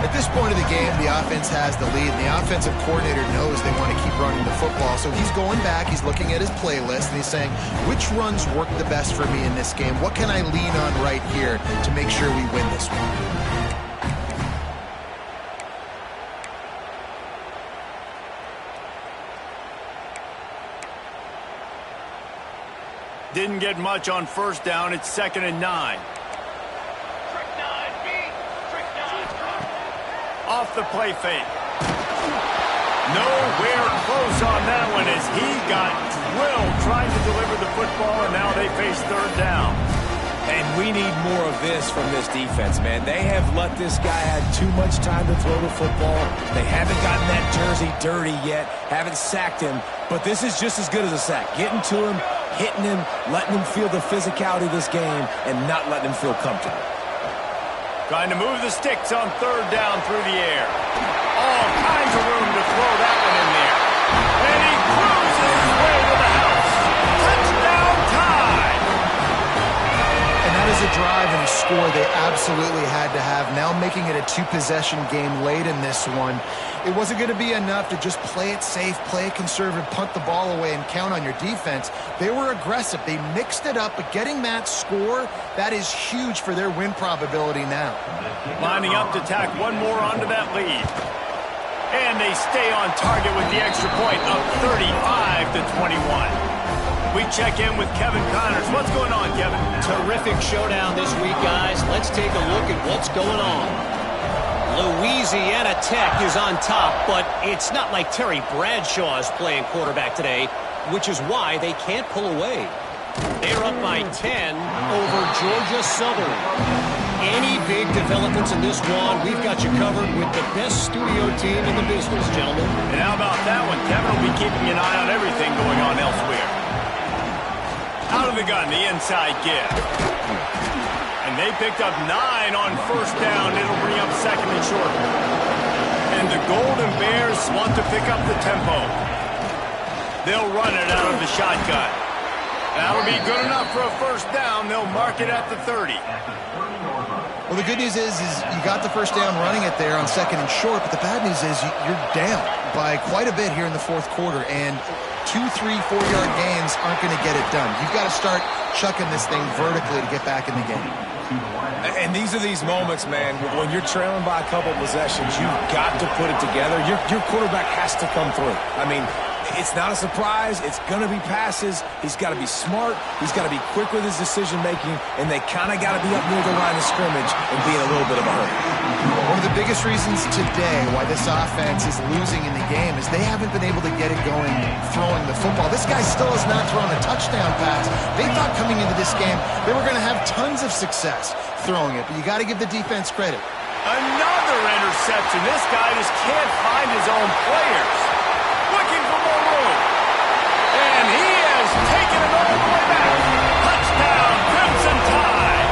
At this point of the game, the offense has the lead, and the offensive coordinator knows they want to keep running the football. So he's going back, he's looking at his playlist, and he's saying, which runs work the best for me in this game? What can I lean on right here to make sure we win this one? Didn't get much on first down. It's 2nd and 9. Off the play fake. Nowhere close on that one as he got drilled trying to deliver the football, and now they face 3rd down. And we need more of this from this defense, man. They have let this guy have too much time to throw the football. They haven't gotten that jersey dirty yet, haven't sacked him, but this is just as good as a sack. Getting to him, hitting him, letting him feel the physicality of this game, and not letting him feel comfortable. Trying to move the sticks on 3rd down through the air. All kinds of room to throw that one in there. And he cruises his way to the house. Touchdown time! And that is a drive and a score they absolutely had to have. Now making it a two-possession game late in this one. It wasn't going to be enough to just play it safe, play it conservative, punt the ball away, and count on your defense. They were aggressive. They mixed it up, but getting that score, that is huge for their win probability now. Lining up to tack one more onto that lead. And they stay on target with the extra point of 35-21. We check in with Kevin Connors. What's going on, Kevin? Terrific showdown this week, guys. Let's take a look at what's going on. Louisiana Tech is on top, but it's not like Terry Bradshaw is playing quarterback today, which is why they can't pull away. They're up by 10 over Georgia Southern. Any big developments in this one, we've got you covered with the best studio team in the business, gentlemen. And how about that one? Kevin will be keeping an eye on everything going on elsewhere. Out of the gun, the inside give. And they picked up 9 on first down. It'll bring up second and short. And the Golden Bears want to pick up the tempo. They'll run it out of the shotgun. That'll be good enough for a first down. They'll mark it at the 30. Well, the good news is you got the first down running it there on second and short, but the bad news is you're down by quite a bit here in the fourth quarter, and 2, 3, 4-yard gains aren't going to get it done. You've got to start chucking this thing vertically to get back in the game. And these are these moments, man, when you're trailing by a couple possessions, you've got to put it together. Your quarterback has to come through. I mean, it's not a surprise. It's going to be passes. He's got to be smart. He's got to be quick with his decision-making, and they kind of got to be up near the line of scrimmage and be in a little bit of a hurry. One of the biggest reasons today why this offense is losing in the game is they haven't been able to get it going throwing the football. This guy still has not thrown a touchdown pass. They thought coming into this game they were going to have tons of success throwing it, but you got to give the defense credit. Another interception. This guy just can't find his own players. Looking for more room. And he has taken it all the way back. Touchdown, Crimson Tide.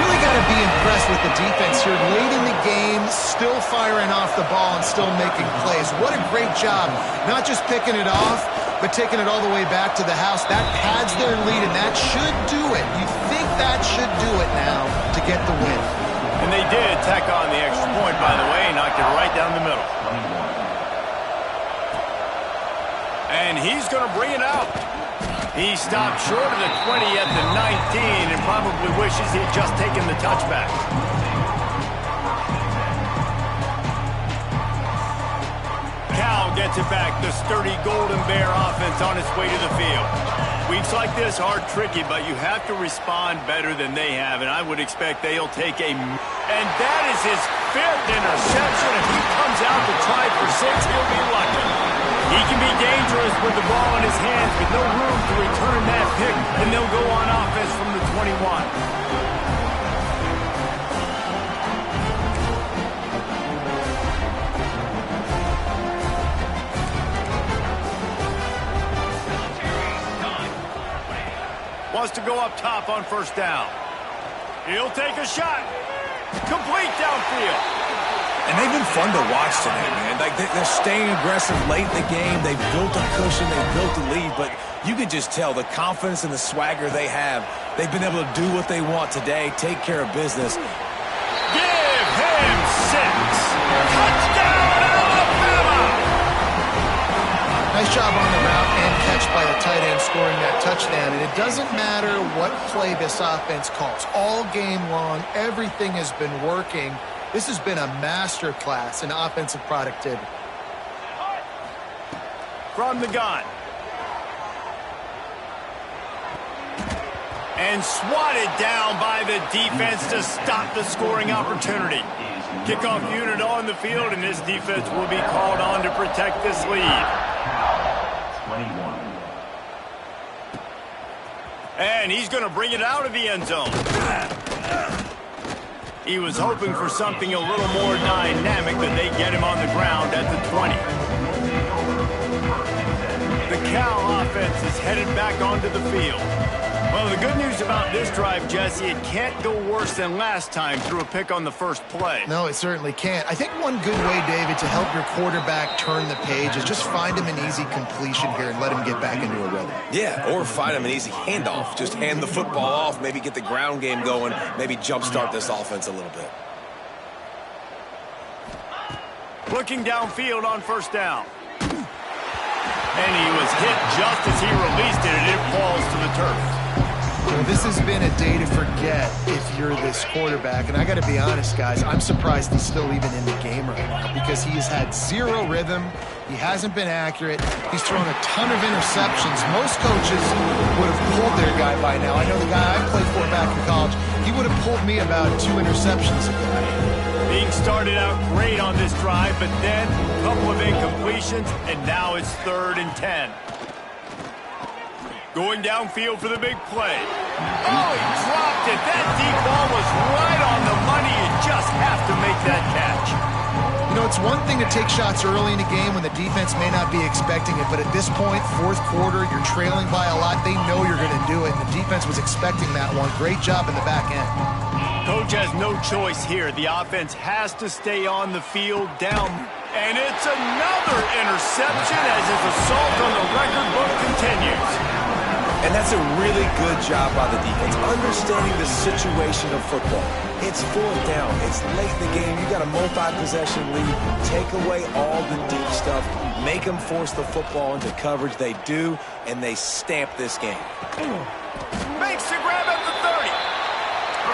Really got to be impressed with the defense here. Late in the game, still firing off the ball and still making plays. What a great job. Not just picking it off, but taking it all the way back to the house. That pads their lead, and that should do it. You think that should do it now to get the win. And they did tack on the extra point, by the way, knocked it right down the middle. And he's going to bring it out. He stopped short of the 20 at the 19 and probably wishes he'd just taken the touchback. Cal gets it back. The sturdy Golden Bear offense on its way to the field. Weeks like this are tricky, but you have to respond better than they have, and I would expect they'll take a... And that is his 5th interception. If he comes out to try for 6, he'll be lucky. He can be dangerous with the ball in his hands, but no room to return that pick, and they'll go on offense from the 21. Wants to go up top on first down. He'll take a shot. Complete downfield. And they've been fun to watch today, man. Like they're staying aggressive late in the game. They've built a cushion. They've built a lead. But you can just tell the confidence and the swagger they have. They've been able to do what they want today, take care of business. Give him 6. Touchdown, Alabama! Nice job on the route and catch by the tight end scoring that touchdown. And it doesn't matter what play this offense calls. All game long, everything has been working. This has been a masterclass in offensive productivity. From the gun. And swatted down by the defense to stop the scoring opportunity. Kickoff unit on the field, and this defense will be called on to protect this lead. 21. And he's going to bring it out of the end zone. He was hoping for something a little more dynamic than they get him on the ground at the 20. The Cal offense is headed back onto the field. Well, the good news news about this drive, Jesse. It can't go worse than last time through a pick on the first play. No, it certainly can't. I think one good way, David, to help your quarterback turn the page is just find him an easy completion here and let him get back into a rhythm. Yeah, or find him an easy handoff. Just hand the football off, maybe get the ground game going, maybe jumpstart this offense a little bit. Looking downfield on first down. And he was hit just as he released it, and it falls to the turf. Well, this has been a day to forget if you're this quarterback. And I got to be honest, guys, I'm surprised he's still even in the game right now because he has had zero rhythm. He hasn't been accurate. He's thrown a ton of interceptions. Most coaches would have pulled their guy by now. I know the guy I played for back in college, he would have pulled me about 2 interceptions ago. Being started out great on this drive, but then a couple of incompletions, and now it's 3rd and 10. Going downfield for the big play. Oh, he dropped it. That deep ball was right on the money. You just have to make that catch. You know, it's one thing to take shots early in the game when the defense may not be expecting it, but at this point, 4th quarter, you're trailing by a lot. They know you're going to do it, and the defense was expecting that one. Great job in the back end. Coach has no choice here. The offense has to stay on the field down. And it's another interception as his assault on the record book continues. And that's a really good job by the defense, understanding the situation of football. It's 4th down. It's late in the game. You got a multi-possession lead. Take away all the deep stuff. Make them force the football into coverage. They do, and they stamp this game. Makes the grab at the 30.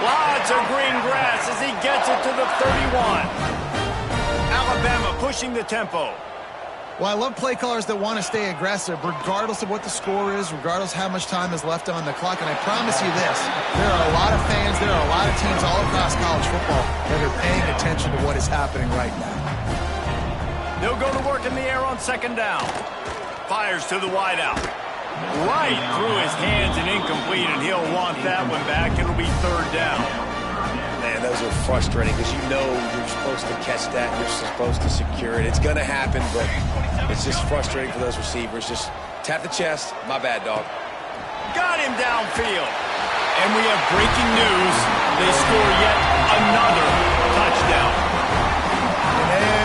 Lots of green grass as he gets it to the 31. Alabama pushing the tempo. Well, I love play callers that want to stay aggressive, regardless of what the score is, regardless how much time is left on the clock. And I promise you this, there are a lot of fans, there are a lot of teams all across college football that are paying attention to what is happening right now. They'll go to work in the air on 2nd down. Fires to the wideout. Right through his hands and incomplete, and he'll want that one back. It'll be 3rd down. Man, those are frustrating because you know you're supposed to catch that. You're supposed to secure it. It's going to happen, but it's just frustrating for those receivers. Just tap the chest. My bad, dog. Got him downfield. And we have breaking news. They score yet another touchdown.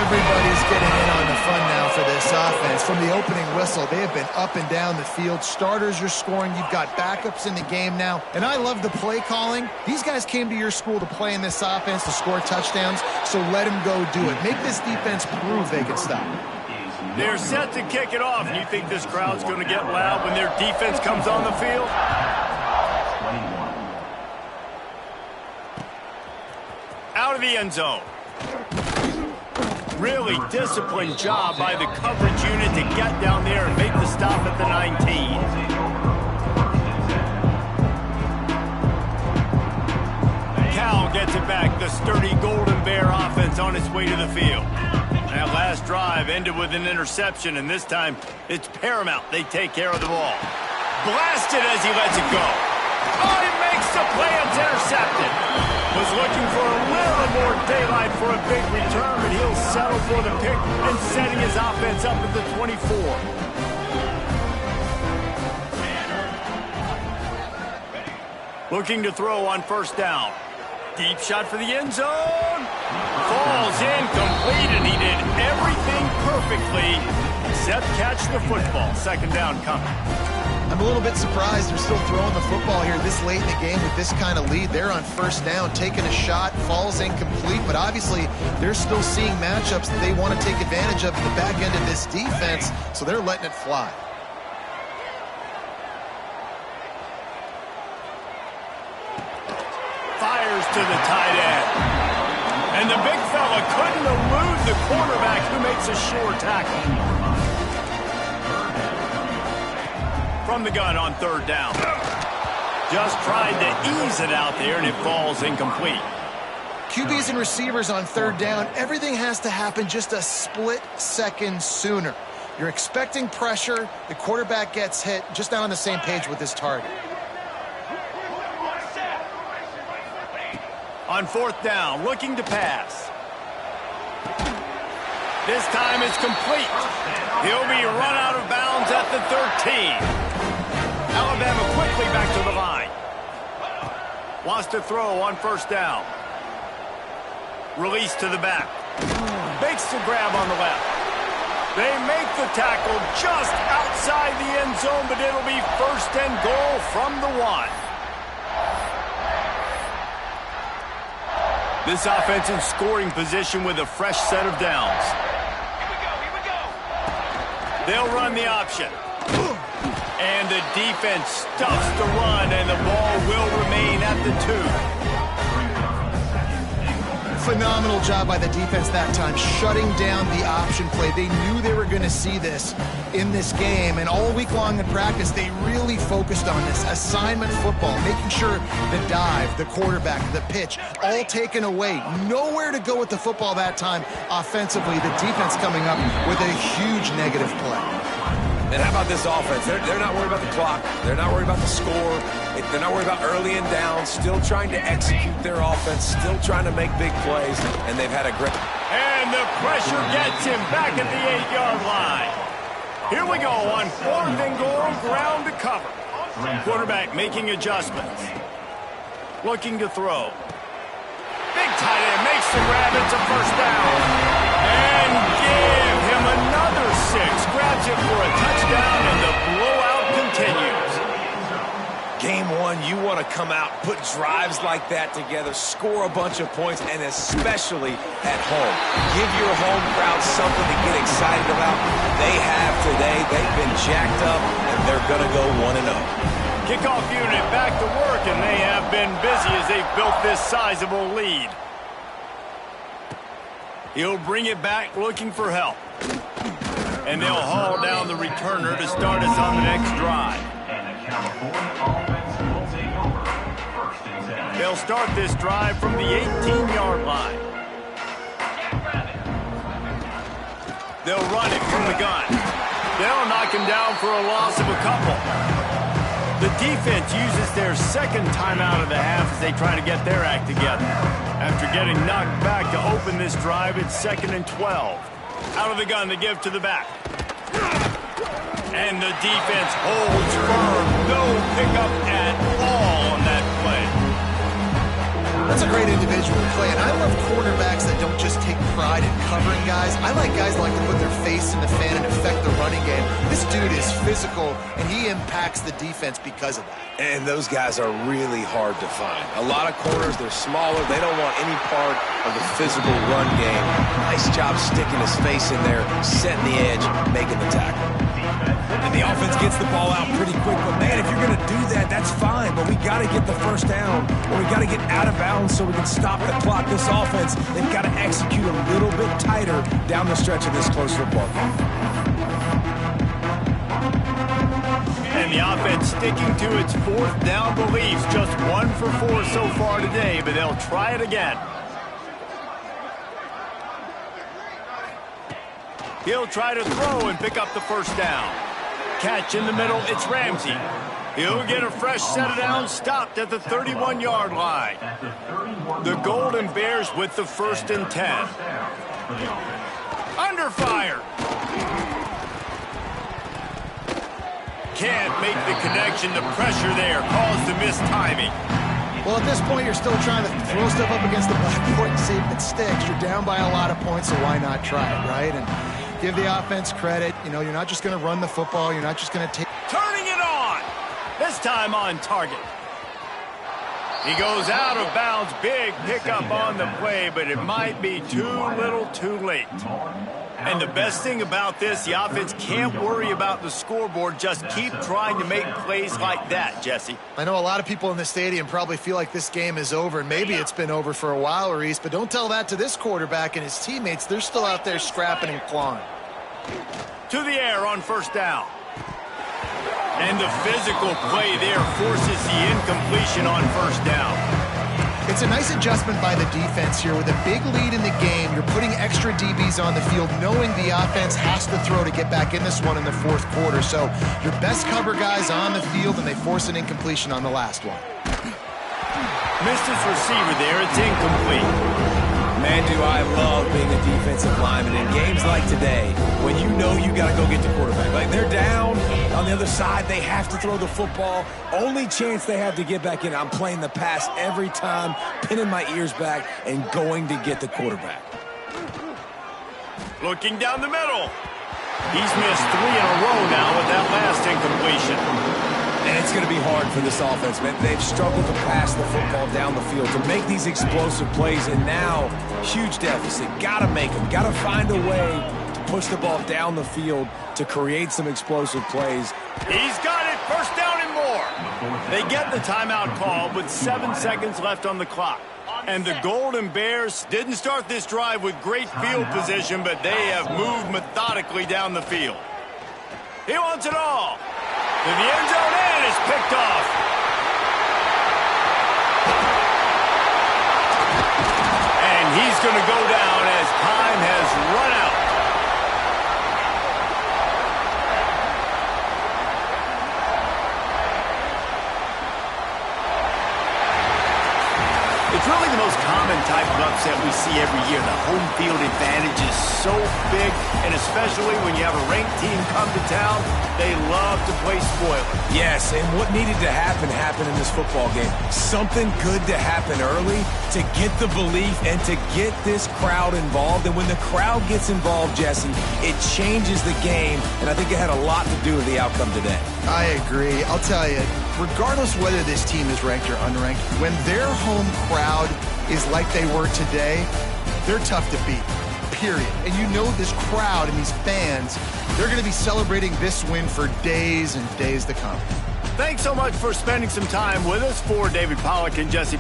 Everybody's getting in on the fun now for this offense. From the opening whistle, they have been up and down the field. Starters are scoring. You've got backups in the game now. And I love the play calling. These guys came to your school to play in this offense to score touchdowns, so let them go do it. Make this defense prove they can stop. They're set to kick it off. And you think this crowd's going to get loud when their defense comes on the field? 21. Out of the end zone. Really disciplined job by the coverage unit to get down there and make the stop at the 19. Cal gets it back. The sturdy Golden Bear offense on its way to the field. That last drive ended with an interception, and this time it's paramount. They take care of the ball. Blasted as he lets it go. Oh, he makes the play. It's intercepted. Was looking for a little more daylight for a big return, but he'll settle for the pick and setting his offense up at the 24. Looking to throw on 1st down. Deep shot for the end zone. Falls incomplete, and he did everything perfectly except catch the football. 2nd down coming. I'm a little bit surprised they're still throwing the football here this late in the game with this kind of lead. They're on 1st down, taking a shot, falls incomplete, but obviously they're still seeing matchups that they want to take advantage of in the back end of this defense, so they're letting it fly. Fires to the tight end. And the big fella couldn't elude the quarterback who makes a sure tackle. From the gun on 3rd down. Just tried to ease it out there, and it falls incomplete. QBs and receivers on 3rd down, everything has to happen just a split second sooner. You're expecting pressure, the quarterback gets hit, just not on the same page with his target. On 4th down, looking to pass. This time it's complete. He'll be run out of bounds at the 13. Alabama quickly back to the line. wants to throw on first down. Release to the back. Makes the grab on the left. They make the tackle just outside the end zone, but it'll be first and goal from the 1. This offense in scoring position with a fresh set of downs. Here we go. They'll run the option. And the defense stuffs the run, and the ball will remain at the 2. Phenomenal job by the defense that time, shutting down the option play. They knew they were going to see this in this game, and all week long in practice, they really focused on this assignment football, making sure the dive, the quarterback, the pitch, all taken away. Nowhere to go with the football that time offensively. The defense coming up with a huge negative play. And how about this offense? They're not worried about the clock. They're not worried about the score. They're not worried about early and down. Still trying to execute their offense. Still trying to make big plays. And they've had a great... And the pressure gets him back at the 8-yard line. Here we go on 4th and goal, ground to cover. Quarterback making adjustments. Looking to throw. Big tight end makes the grab. It's a first down. And give him another 6. Grabs it for a touchdown, and the blowout continues. Game 1, you want to come out, put drives like that together, score a bunch of points, and especially at home. Give your home crowd something to get excited about. They have today. They've been jacked up, and they're going to go 1-0. Kickoff unit back to work, and they have been busy as they've built this sizable lead. He'll bring it back looking for help. And they'll haul down the returner to start us on the next drive. And the California offense will take over. 1st and 10. They'll start this drive from the 18-yard line. They'll run it from the gun. They'll knock him down for a loss of a couple. The defense uses their second timeout of the half as they try to get their act together. After getting knocked back to open this drive, it's 2nd and 12. Out of the gun to give to the back. And the defense holds firm. No pickup at all on that play. That's a great individual play, and I love quarterbacks that don't just take pride in covering guys. I like guys that like to put their face in the fan and affect the running game. This dude is physical, and he impacts the defense because of that. And those guys are really hard to find. A lot of corners, they're smaller. They don't want any part of the physical run game. Nice job sticking his face in there, setting the edge, making the tackle. And the offense gets the ball out pretty quick. But, man, if you're going to do that, that's fine. But we got to get the first down, or we got to get out of bounds so we can stop the clock. This offense, they've got to execute a little bit tighter down the stretch of this close football game. And the offense sticking to its 4th down beliefs. Just 1 for 4 so far today, but they'll try it again. He'll try to throw and pick up the first down. Catch in the middle, it's Ramsey. He'll get a fresh set of downs, stopped at the 31-yard line. The Golden Bears with the 1st and 10. Under fire. Can't make the connection. The pressure there caused the mistiming. Well, at this point, you're still trying to throw stuff up against the blackboard and see if it sticks. You're down by a lot of points, so why not try it, right? And give the offense credit. You know, you're not just going to run the football. You're not just going to take... Turning it on. This time on target. He goes out of bounds. Big pickup on the play, but it might be too little too late. And the best thing about this, the offense can't worry about the scoreboard. Just keep trying to make plays like that, Jesse. I know a lot of people in the stadium probably feel like this game is over, and maybe it's been over for a while, Reese, but don't tell that to this quarterback and his teammates. They're still out there scrapping and clawing. To the air on first down. And the physical play there forces the incompletion on first down. It's a nice adjustment by the defense here. With a big lead in the game, you're putting extra DBs on the field, knowing the offense has to throw to get back in this one in the 4th quarter. So your best cover guys on the field, and they force an incompletion on the last one. Missed his receiver there. It's incomplete. Man, do I love being a defensive lineman in games like today when you know you got to go get the quarterback. Like, they're down, On the other side, they have to throw the football. Only chance they have to get back in. I'm playing the pass every time, pinning my ears back, and going to get the quarterback. Looking down the middle. He's missed 3 in a row now with that last incompletion. And it's going to be hard for this offense, man. They've struggled to pass the football down the field, to make these explosive plays, and now, huge deficit. Got to make them. Got to find a way to push the ball down the field to create some explosive plays. He's got it. First down and more. They get the timeout call with 7 seconds left on the clock. And the Golden Bears didn't start this drive with great field position, but they have moved methodically down the field. He wants it all. To the end zone, and it's picked off. And he's going to go down as time has run out. It's really the most common type of upset we see every year. The home field advantage is so big, and especially when you have a ranked team come to town, they love to play spoiler. Yes, and what needed to happen happened in this football game. Something good to happen early to get the belief and to get this crowd involved. And when the crowd gets involved, Jesse, it changes the game, and I think it had a lot to do with the outcome today. I agree. I'll tell you, regardless whether this team is ranked or unranked, when their home crowd is like they were today, they're tough to beat, period. And you know this crowd and these fans, they're going to be celebrating this win for days and days to come. Thanks so much for spending some time with us. For David Pollack and Jesse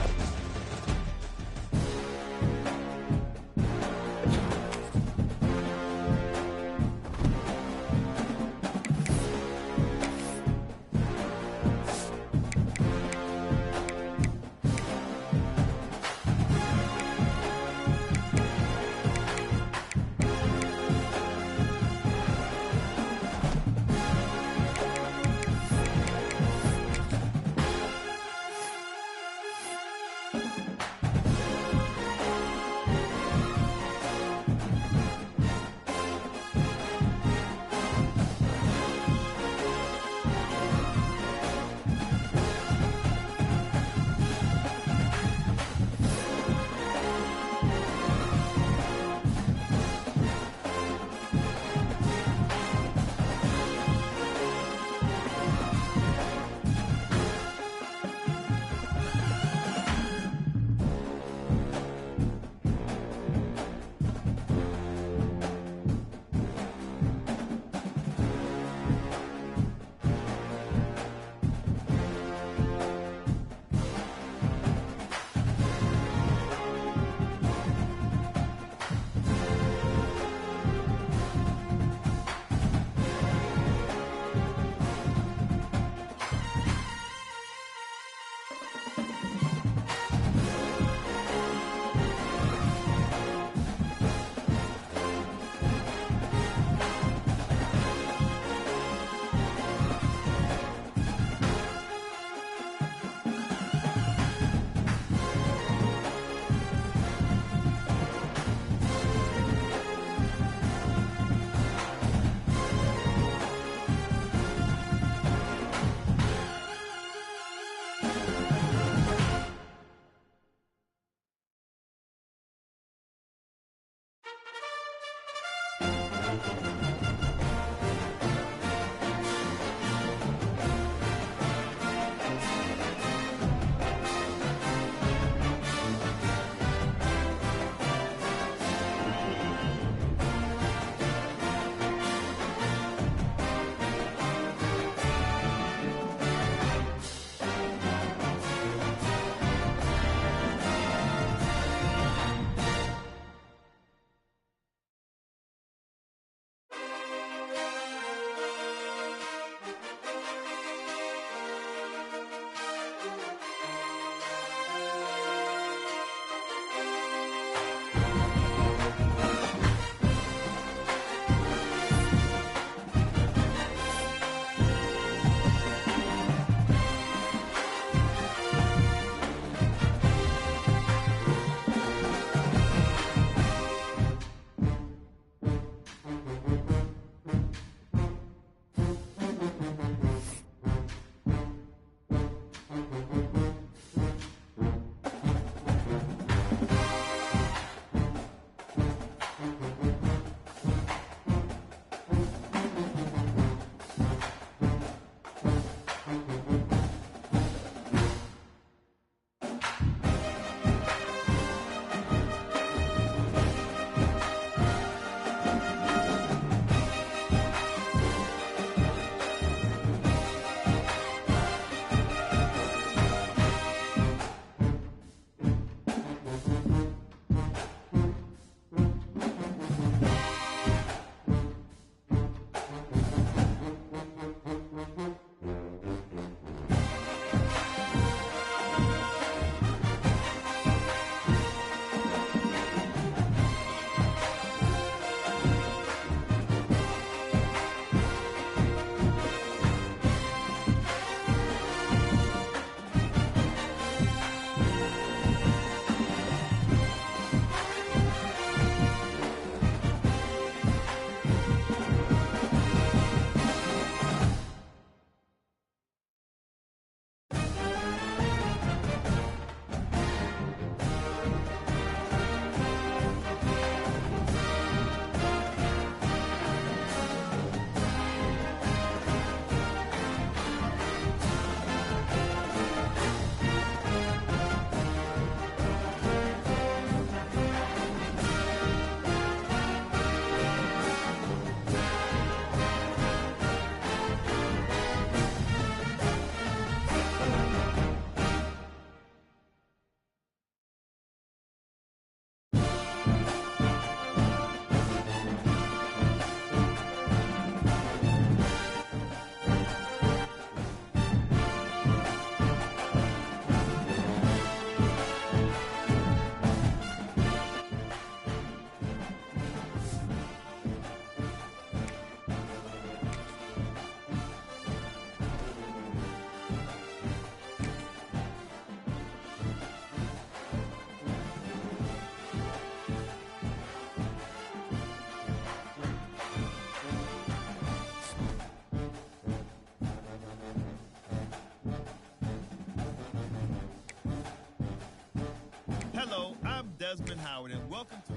of Desmond Howard, and welcome to...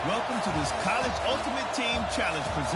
Welcome to this College Ultimate Team Challenge presented